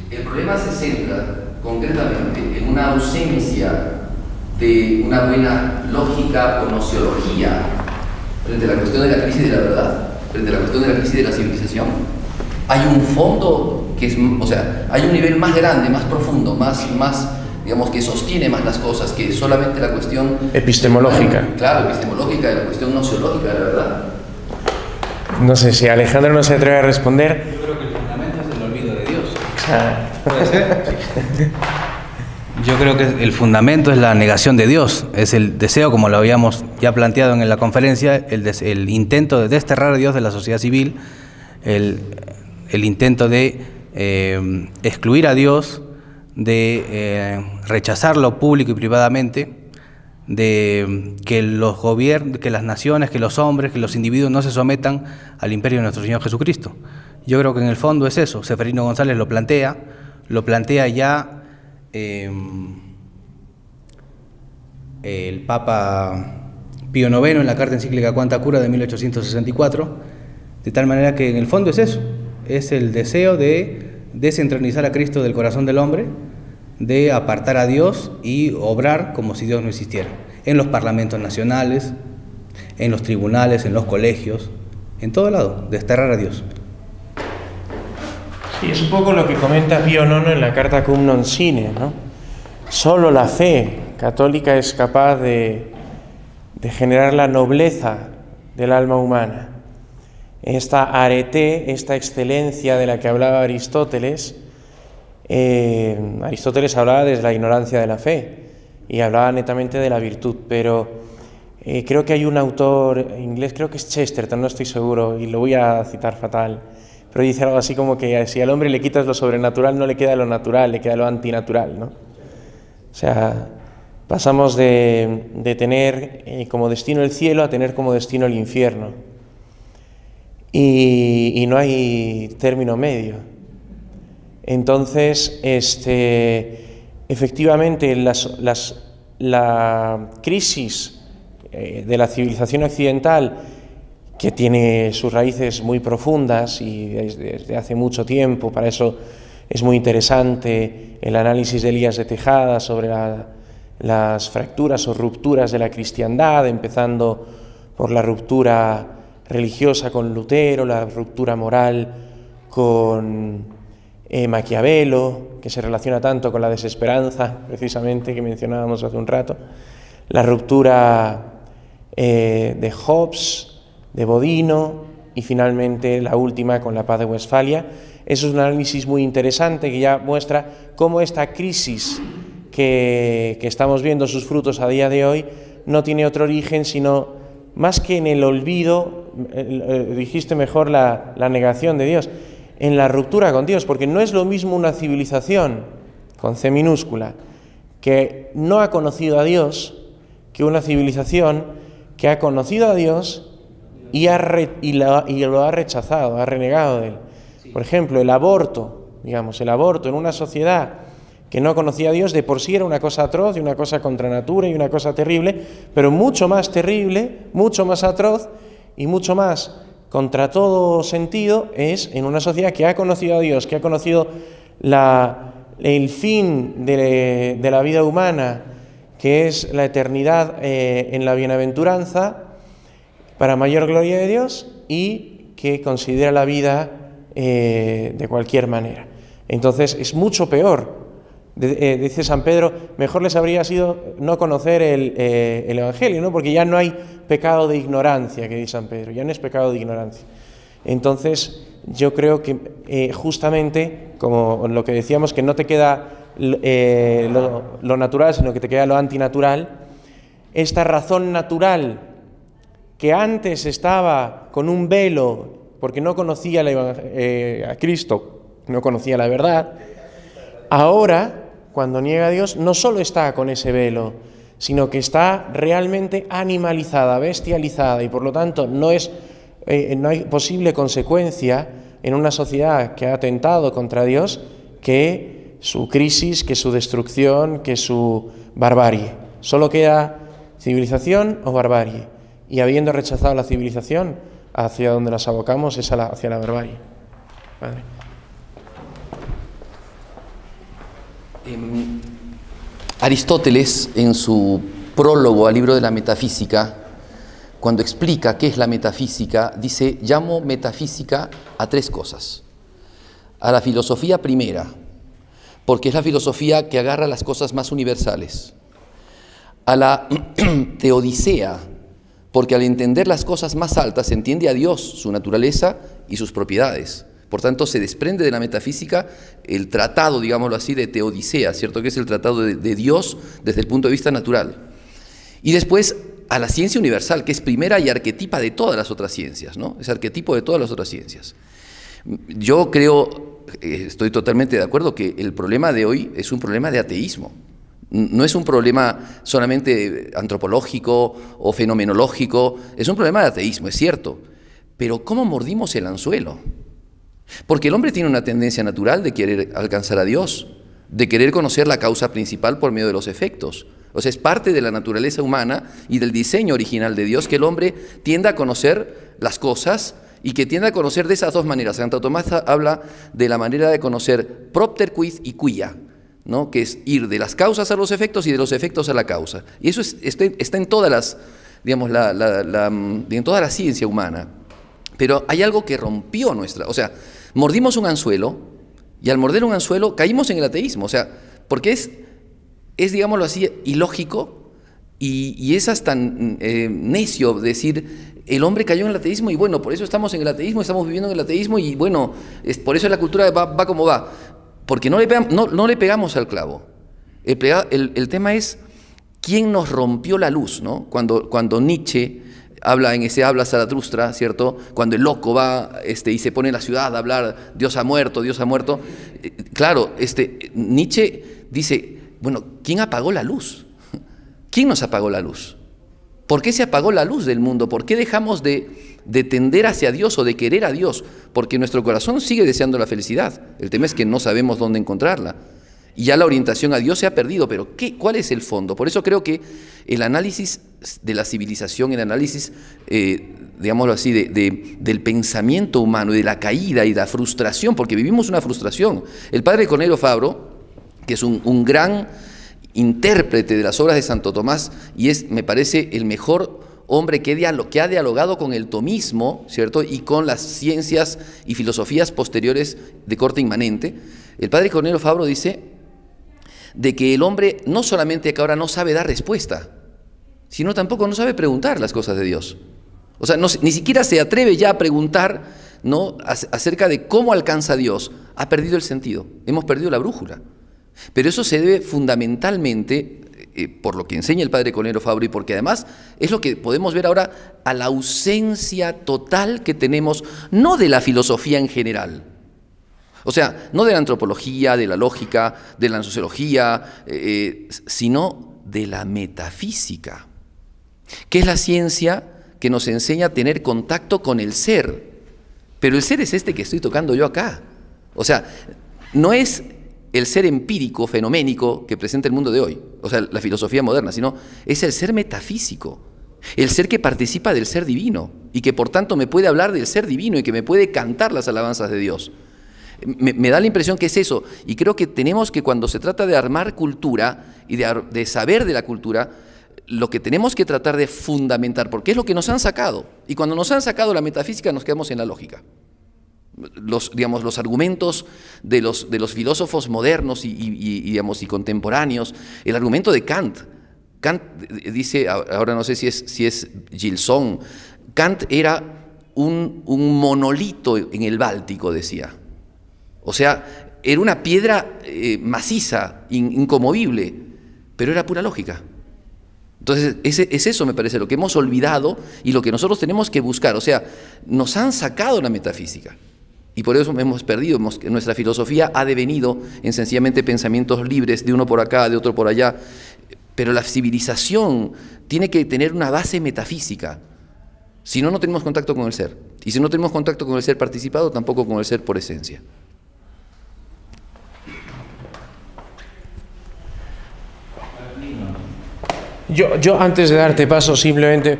el problema se centra concretamente en una ausencia de una buena lógica o nociología frente a la cuestión de la crisis de la verdad, frente a la cuestión de la crisis de la civilización. Hay un fondo que es, o sea, hay un nivel más grande, más profundo, más digamos, que sostiene más las cosas que solamente la cuestión epistemológica. Claro, epistemológica, de la cuestión nociológica de la verdad. No sé si Alejandro no se atreve a responder. Yo creo que el fundamento es el olvido de Dios. ¿Puede ser? Yo creo que el fundamento es la negación de Dios, es el deseo, como lo habíamos ya planteado en la conferencia, el intento de desterrar a Dios de la sociedad civil, el intento de excluir a Dios, de rechazarlo público y privadamente, de que los gobiernos, que las naciones, que los hombres, que los individuos no se sometan al imperio de nuestro Señor Jesucristo. Yo creo que en el fondo es eso. Seferino González lo plantea ya el Papa Pío IX en la carta encíclica Quanta Cura de 1864, de tal manera que en el fondo es eso, es el deseo de descentralizar a Cristo del corazón del hombre, de apartar a Dios y obrar como si Dios no existiera, en los parlamentos nacionales, en los tribunales, en los colegios, en todo lado, desterrar a Dios. Sí, es un poco lo que comenta Pío IX en la carta Cum non sine, ¿no? Solo la fe católica es capaz de generar la nobleza del alma humana. Esta arete, esta excelencia de la que hablaba Aristóteles, Aristóteles hablaba desde la ignorancia de la fe, y hablaba netamente de la virtud, pero creo que hay un autor inglés, creo que es Chesterton, no estoy seguro, y lo voy a citar fatal, pero dice algo así como que si al hombre le quitas lo sobrenatural, no le queda lo natural, le queda lo antinatural, ¿no? O sea, pasamos de tener como destino el cielo a tener como destino el infierno. Y no hay término medio. Entonces, efectivamente, la crisis de la civilización occidental, que tiene sus raíces muy profundas y desde hace mucho tiempo, para eso es muy interesante el análisis de Elías de Tejada sobre las fracturas o rupturas de la cristiandad, empezando por la ruptura religiosa con Lutero, la ruptura moral con Maquiavelo, que se relaciona tanto con la desesperanza, precisamente, que mencionábamos hace un rato, la ruptura de Hobbes, de Bodino y finalmente la última con la Paz de Westfalia. Eso es un análisis muy interesante que ya muestra cómo esta crisis que estamos viendo sus frutos a día de hoy no tiene otro origen sino más que en el olvido, dijiste mejor la negación de Dios, en la ruptura con Dios, porque no es lo mismo una civilización con C minúscula que no ha conocido a Dios que una civilización que ha conocido a Dios y lo ha rechazado, ha renegado de él. Por ejemplo, el aborto en una sociedad que no conocía a Dios de por sí era una cosa atroz y una cosa contra natura y una cosa terrible, pero mucho más terrible, mucho más atroz y mucho más contra todo sentido es en una sociedad que ha conocido a Dios, que ha conocido el fin de la vida humana, que es la eternidad en la bienaventuranza, para mayor gloria de Dios, y que considera la vida de cualquier manera. Entonces es mucho peor. Dice San Pedro, mejor les habría sido no conocer el Evangelio, ¿no? Porque ya no hay pecado de ignorancia, que dice San Pedro, ya no es pecado de ignorancia. Entonces yo creo que justamente, como lo que decíamos, que no te queda lo natural, sino que te queda lo antinatural, esta razón natural que antes estaba con un velo porque no conocía a Cristo, no conocía la verdad, ahora, cuando niega a Dios, no solo está con ese velo, sino que está realmente animalizada, bestializada, y por lo tanto no hay posible consecuencia en una sociedad que ha atentado contra Dios que su crisis, que su destrucción, que su barbarie. Solo queda civilización o barbarie. Y habiendo rechazado la civilización, hacia donde nos abocamos es hacia la barbarie. Padre. Aristóteles, en su prólogo al libro de la Metafísica, cuando explica qué es la metafísica, dice: llamo metafísica a tres cosas. A la filosofía primera, porque es la filosofía que agarra las cosas más universales. A la teodicea, porque al entender las cosas más altas se entiende a Dios, su naturaleza y sus propiedades. Por tanto, se desprende de la metafísica el tratado, digámoslo así, de teodicea, ¿cierto? Que es el tratado de Dios desde el punto de vista natural. Y después a la ciencia universal, que es primera y arquetipa de todas las otras ciencias, ¿no? Es arquetipo de todas las otras ciencias. Yo creo, estoy totalmente de acuerdo, que el problema de hoy es un problema de ateísmo. No es un problema solamente antropológico o fenomenológico, es un problema de ateísmo, es cierto. Pero ¿cómo mordimos el anzuelo? Porque el hombre tiene una tendencia natural de querer alcanzar a Dios, de querer conocer la causa principal por medio de los efectos. O sea, es parte de la naturaleza humana y del diseño original de Dios que el hombre tienda a conocer las cosas y que tienda a conocer de esas dos maneras. Santo Tomás habla de la manera de conocer propter quid y quia, ¿no? Que es ir de las causas a los efectos y de los efectos a la causa. Y eso está en todas las, digamos, en toda la ciencia humana. Pero hay algo que rompió o sea, mordimos un anzuelo y al morder un anzuelo caímos en el ateísmo. O sea, porque es digámoslo así, ilógico y es hasta necio decir el hombre cayó en el ateísmo y bueno, por eso estamos en el ateísmo, estamos viviendo en el ateísmo y bueno, por eso la cultura va como va. Porque no le pegamos al clavo. El tema es ¿quién nos rompió la luz, ¿no? Cuando Nietzsche habla en ese Habla Zaratustra, ¿cierto? Cuando el loco va y se pone en la ciudad a hablar, Dios ha muerto, Dios ha muerto. Claro, Nietzsche dice, bueno, ¿quién apagó la luz? ¿Quién nos apagó la luz? ¿Por qué se apagó la luz del mundo? ¿Por qué dejamos de tender hacia Dios o de querer a Dios? Porque nuestro corazón sigue deseando la felicidad. El tema es que no sabemos dónde encontrarla. Y ya la orientación a Dios se ha perdido, pero ¿cuál es el fondo? Por eso creo que el análisis de la civilización, el análisis, digámoslo así, del pensamiento humano y de la caída y la frustración, porque vivimos una frustración. El padre Cornelio Fabro, que es un gran intérprete de las obras de Santo Tomás y es, me parece, el mejor hombre que ha dialogado con el tomismo, ¿cierto? Y con las ciencias y filosofías posteriores de corte inmanente. El padre Cornelio Fabro dice de que el hombre no solamente que ahora no sabe dar respuesta, sino tampoco no sabe preguntar las cosas de Dios. O sea, ni siquiera se atreve ya a preguntar, ¿no?, acerca de cómo alcanza a Dios. Ha perdido el sentido, hemos perdido la brújula. Pero eso se debe fundamentalmente, por lo que enseña el padre Cornelio Fabro y porque además es lo que podemos ver ahora, a la ausencia total que tenemos, no de la filosofía en general, o sea, no de la antropología, de la lógica, de la sociología, sino de la metafísica, que es la ciencia que nos enseña a tener contacto con el ser. Pero el ser es este que estoy tocando yo acá. O sea, no es el ser empírico, fenoménico que presenta el mundo de hoy, o sea, la filosofía moderna, sino es el ser metafísico, el ser que participa del ser divino y que por tanto me puede hablar del ser divino y que me puede cantar las alabanzas de Dios. Me da la impresión que es eso, y creo que tenemos que, cuando se trata de armar cultura y de saber de la cultura, lo que tenemos que tratar de fundamentar, porque es lo que nos han sacado, y cuando nos han sacado la metafísica nos quedamos en la lógica. Los argumentos de los filósofos modernos y contemporáneos, el argumento de Kant. Kant dice, ahora no sé si es Gilson, Kant era un monolito en el Báltico, decía. O sea, era una piedra maciza, inconmovible, pero era pura lógica. Entonces, es eso, me parece, lo que hemos olvidado y lo que nosotros tenemos que buscar. O sea, nos han sacado la metafísica y por eso hemos perdido. Nuestra filosofía ha devenido en sencillamente pensamientos libres, de uno por acá, de otro por allá. Pero la civilización tiene que tener una base metafísica. Si no, no tenemos contacto con el ser. Y si no tenemos contacto con el ser participado, tampoco con el ser por esencia. Yo antes de darte paso, simplemente,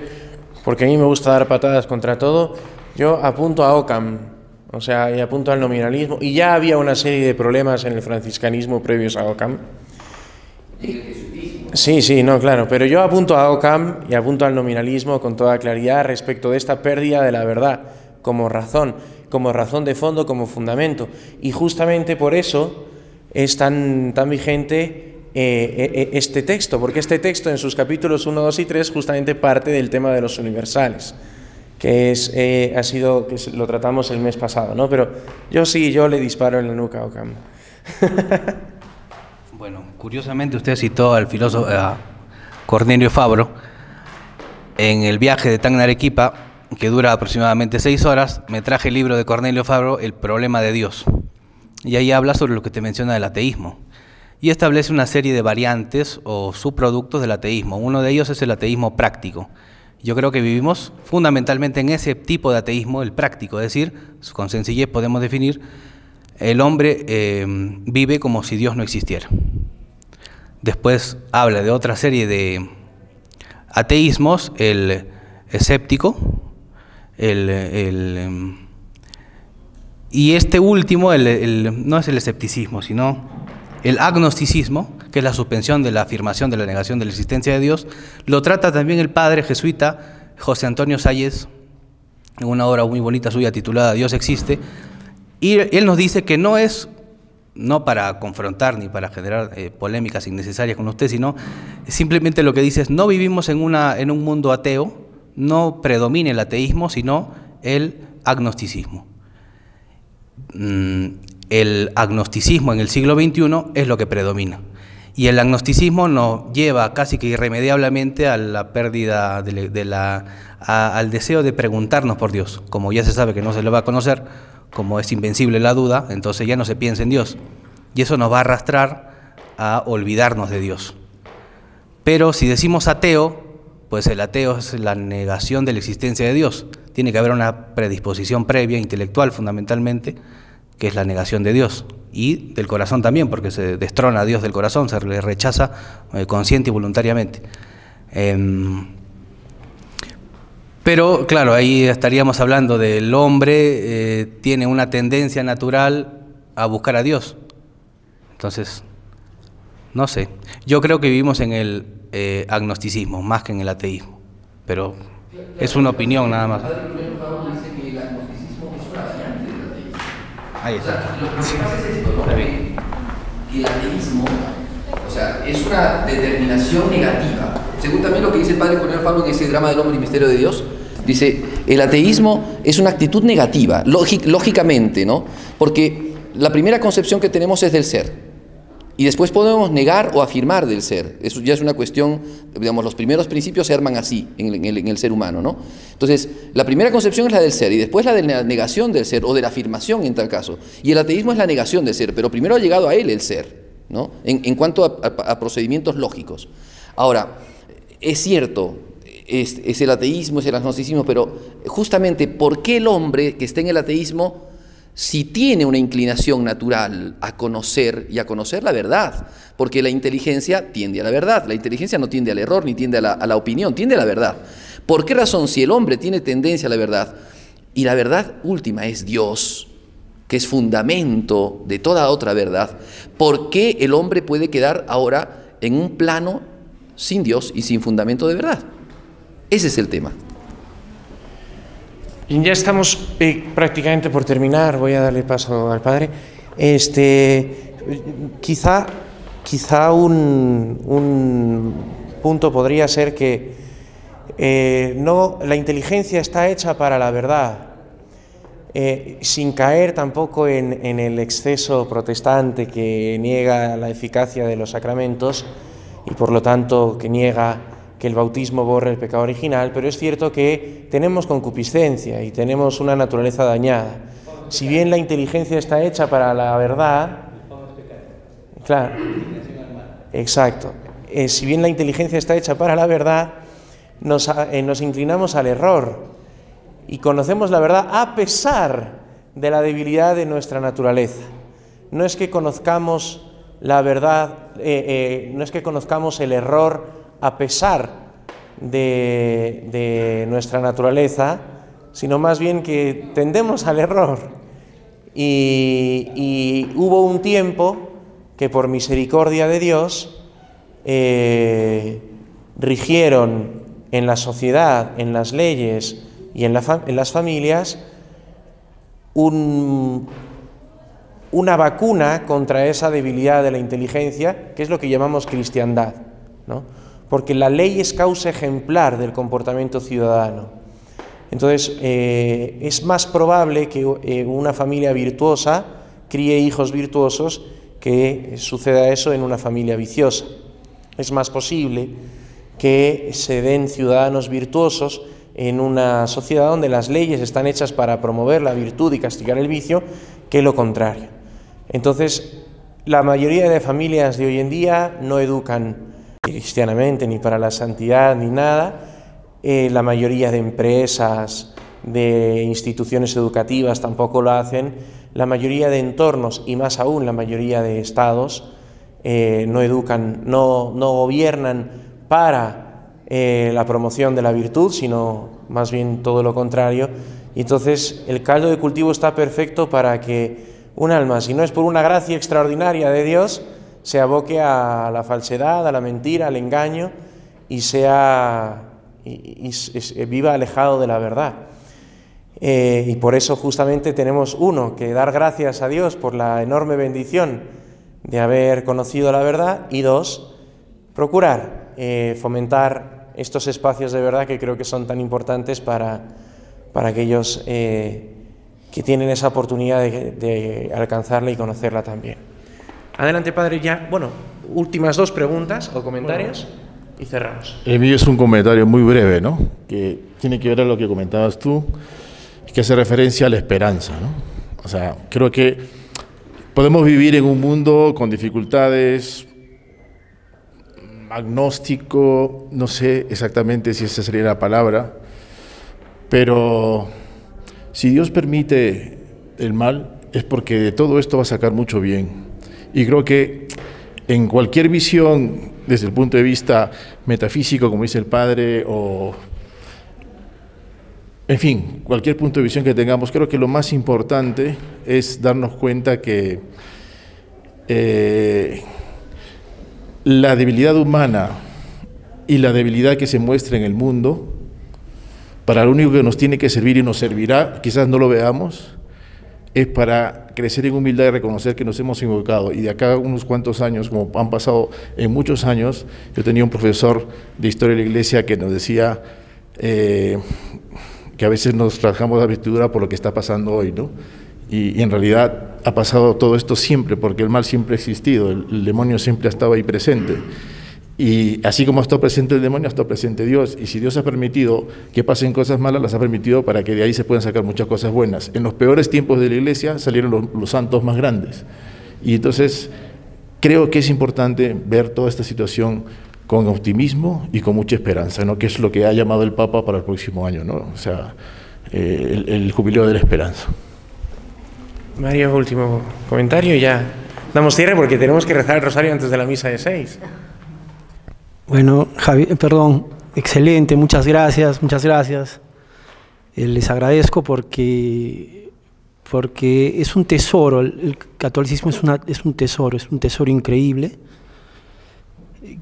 porque a mí me gusta dar patadas contra todo, yo apunto a Occam, o sea, y apunto al nominalismo, y ya había una serie de problemas en el franciscanismo previos a Occam. Sí, no, claro, pero yo apunto a Occam y apunto al nominalismo con toda claridad respecto de esta pérdida de la verdad como razón de fondo, como fundamento, y justamente por eso es tan vigente este texto, porque este texto en sus capítulos 1, 2 y 3 justamente parte del tema de los universales, que lo tratamos el mes pasado, ¿no? Pero yo le disparo en la nuca a Occam. Bueno, curiosamente usted citó al filósofo Cornelio Fabro. En el viaje de Tacna a Arequipa, que dura aproximadamente 6 horas, me traje el libro de Cornelio Fabro, El problema de Dios, y ahí habla sobre lo que te menciona del ateísmo. Y establece una serie de variantes o subproductos del ateísmo. Uno de ellos es el ateísmo práctico. Yo creo que vivimos fundamentalmente en ese tipo de ateísmo, el práctico, es decir, con sencillez podemos definir, el hombre vive como si Dios no existiera. Después habla de otra serie de ateísmos, el escéptico, y este último, no es el escepticismo, sino el agnosticismo, que es la suspensión de la afirmación de la negación de la existencia de Dios. Lo trata también el padre jesuita José Antonio Salles en una obra muy bonita suya titulada Dios existe, y él nos dice que no para confrontar ni para generar polémicas innecesarias con usted, sino simplemente lo que dice es: no vivimos en un mundo ateo, no predomina el ateísmo, sino el agnosticismo. El agnosticismo en el siglo XXI es lo que predomina. Y el agnosticismo nos lleva casi que irremediablemente a la pérdida al deseo de preguntarnos por Dios. Como ya se sabe que no se le va a conocer, como es invencible la duda, entonces ya no se piensa en Dios. Y eso nos va a arrastrar a olvidarnos de Dios. Pero si decimos ateo, pues el ateo es la negación de la existencia de Dios. Tiene que haber una predisposición previa, intelectual fundamentalmente, que es la negación de Dios. Y del corazón también, porque se destrona a Dios del corazón, se le rechaza consciente y voluntariamente. Pero claro, ahí estaríamos hablando del hombre, tiene una tendencia natural a buscar a Dios. Entonces, no sé, yo creo que vivimos en el agnosticismo más que en el ateísmo, pero es una opinión nada más. Ahí está. Lo que pasa es esto, ¿no? Que el ateísmo, o sea, es una determinación negativa. Según también lo que dice el padre Coronel Fabio en ese drama del hombre y misterio de Dios, dice, el ateísmo es una actitud negativa, lógicamente, ¿no? Porque la primera concepción que tenemos es del ser. Y después podemos negar o afirmar del ser. Eso ya es una cuestión, digamos, los primeros principios se arman así en el ser humano, ¿no? Entonces, la primera concepción es la del ser y después la de la negación del ser o de la afirmación en tal caso. Y el ateísmo es la negación del ser, pero primero ha llegado a él el ser, ¿no? En cuanto a procedimientos lógicos. Ahora, es cierto, es el ateísmo, es el agnosticismo, pero justamente, ¿por qué el hombre que está en el ateísmo, si tiene una inclinación natural a conocer y a conocer la verdad? Porque la inteligencia tiende a la verdad, la inteligencia no tiende al error ni tiende a la opinión, tiende a la verdad. ¿Por qué razón, si el hombre tiene tendencia a la verdad, y la verdad última es Dios, que es fundamento de toda otra verdad, por qué el hombre puede quedar ahora en un plano sin Dios y sin fundamento de verdad? Ese es el tema. Ya estamos prácticamente por terminar, voy a darle paso al padre. Quizá un punto podría ser que no, la inteligencia está hecha para la verdad, sin caer tampoco en el exceso protestante que niega la eficacia de los sacramentos y por lo tanto que niega que el bautismo borre el pecado original, pero es cierto que tenemos concupiscencia y tenemos una naturaleza dañada. Si bien la inteligencia está hecha para la verdad, claro, exacto, si bien la inteligencia está hecha para la verdad, nos inclinamos al error y conocemos la verdad a pesar de la debilidad de nuestra naturaleza. No es que conozcamos la verdad, no es que conozcamos el error a pesar de nuestra naturaleza, sino más bien que tendemos al error. Y hubo un tiempo que por misericordia de Dios rigieron en la sociedad, en las leyes y en las familias una vacuna contra esa debilidad de la inteligencia, que es lo que llamamos cristiandad, ¿no? Porque la ley es causa ejemplar del comportamiento ciudadano. Entonces, es más probable que una familia virtuosa críe hijos virtuosos que suceda eso en una familia viciosa. Es más posible que se den ciudadanos virtuosos en una sociedad donde las leyes están hechas para promover la virtud y castigar el vicio que lo contrario. Entonces, la mayoría de familias de hoy en día no educan cristianamente, ni para la santidad, ni nada. La mayoría de empresas, de instituciones educativas tampoco lo hacen. La mayoría de entornos, y más aún la mayoría de estados, no educan, no gobiernan para la promoción de la virtud, sino más bien todo lo contrario. Y entonces el caldo de cultivo está perfecto para que un alma, si no es por una gracia extraordinaria de Dios, se aboque a la falsedad, a la mentira, al engaño y viva alejado de la verdad. Y por eso justamente tenemos, uno, que dar gracias a Dios por la enorme bendición de haber conocido la verdad, y dos, procurar fomentar estos espacios de verdad que creo que son tan importantes para aquellos que tienen esa oportunidad de alcanzarla y conocerla también. Adelante, padre, ya, bueno, últimas dos preguntas o comentarios y cerramos. El mío es un comentario muy breve, ¿no? Que tiene que ver a lo que comentabas tú, que hace referencia a la esperanza, ¿no? O sea, creo que podemos vivir en un mundo con dificultades, agnóstico, no sé exactamente si esa sería la palabra, pero si Dios permite el mal, es porque de todo esto va a sacar mucho bien. Y creo que en cualquier visión, desde el punto de vista metafísico, como dice el Padre, o en fin, cualquier punto de visión que tengamos, creo que lo más importante es darnos cuenta que la debilidad humana y la debilidad que se muestra en el mundo, para lo único que nos tiene que servir y nos servirá, quizás no lo veamos, es para crecer en humildad y reconocer que nos hemos equivocado. Y de acá a unos cuantos años, como han pasado en muchos años, yo tenía un profesor de Historia de la Iglesia que nos decía que a veces nos rasgamos la vestidura por lo que está pasando hoy, ¿no? Y en realidad ha pasado todo esto siempre, porque el mal siempre ha existido, el demonio siempre ha estado ahí presente. Y así como ha estado presente el demonio, ha estado presente Dios. Y si Dios ha permitido que pasen cosas malas, las ha permitido para que de ahí se puedan sacar muchas cosas buenas. En los peores tiempos de la Iglesia salieron los santos más grandes. Y entonces creo que es importante ver toda esta situación con optimismo y con mucha esperanza, ¿no? Que es lo que ha llamado el Papa para el próximo año, ¿no? O sea, el jubileo de la esperanza. Mario, último comentario y ya damos cierre porque tenemos que rezar el rosario antes de la misa de 6. Bueno, excelente, muchas gracias, muchas gracias. Les agradezco porque es un tesoro, el catolicismo es un tesoro increíble,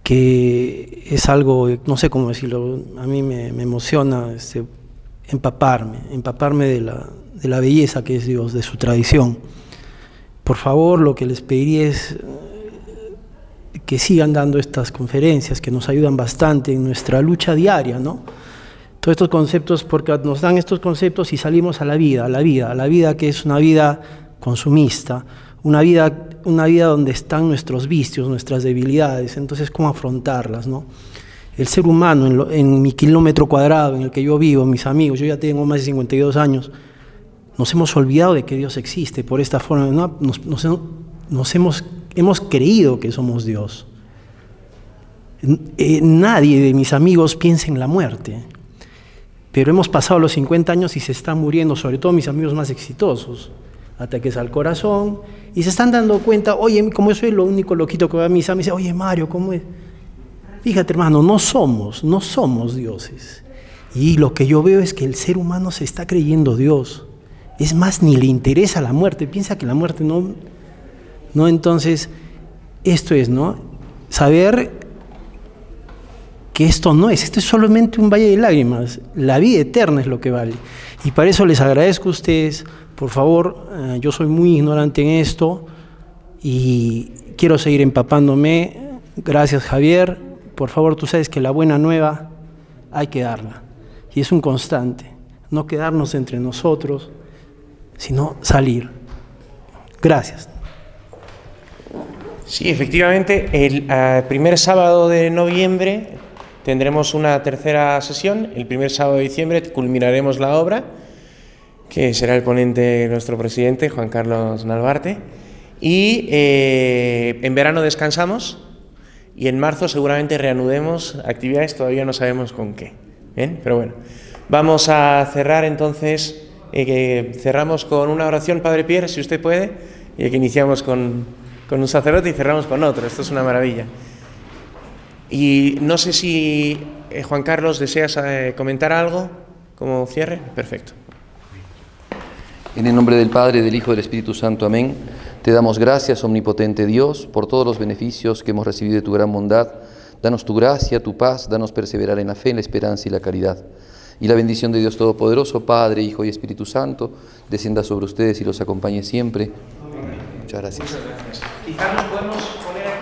que es algo, no sé cómo decirlo, a mí me emociona empaparme de la belleza que es Dios, de su tradición. Por favor, lo que les pediría es que sigan dando estas conferencias, que nos ayudan bastante en nuestra lucha diaria, ¿no? Todos estos conceptos, porque nos dan estos conceptos y salimos a la vida que es una vida consumista, una vida donde están nuestros vicios, nuestras debilidades. Entonces, ¿cómo afrontarlas, no? El ser humano, en mi kilómetro cuadrado en el que yo vivo, mis amigos, yo ya tengo más de 52 años, nos hemos olvidado de que Dios existe por esta forma, ¿no? Hemos creído que somos Dios. Nadie de mis amigos piensa en la muerte, pero hemos pasado los 50 años y se están muriendo, sobre todo mis amigos más exitosos, ataques al corazón, y se están dando cuenta, oye, como yo soy lo único loquito que va a misa, me dice, oye Mario, ¿cómo es? Fíjate hermano, no somos dioses, y lo que yo veo es que el ser humano se está creyendo Dios, es más, ni le interesa la muerte, piensa que la muerte no, entonces, esto es, ¿no? Saber que esto es solamente un valle de lágrimas, la vida eterna es lo que vale. Y para eso les agradezco a ustedes, por favor, yo soy muy ignorante en esto y quiero seguir empapándome. Gracias Javier, por favor, tú sabes que la buena nueva hay que darla. Y es un constante, no quedarnos entre nosotros, sino salir. Gracias. Sí, efectivamente, el primer sábado de noviembre tendremos una tercera sesión. El primer sábado de diciembre culminaremos la obra, que será el ponente nuestro presidente, Juan Carlos Nalbarte. Y en verano descansamos y en marzo seguramente reanudemos actividades, todavía no sabemos con qué. ¿Bien? Pero bueno, vamos a cerrar entonces, cerramos con una oración, Padre Pierre, si usted puede, y que iniciamos con un sacerdote y cerramos con otro. Esto es una maravilla. Y no sé si Juan Carlos deseas comentar algo como cierre. Perfecto. En el nombre del Padre, del Hijo y del Espíritu Santo. Amén. Te damos gracias, omnipotente Dios, por todos los beneficios que hemos recibido de tu gran bondad. Danos tu gracia, tu paz, danos perseverar en la fe, en la esperanza y la caridad. Y la bendición de Dios Todopoderoso, Padre, Hijo y Espíritu Santo, descienda sobre ustedes y los acompañe siempre. Muchas gracias. Quizás nos podemos poner aquí.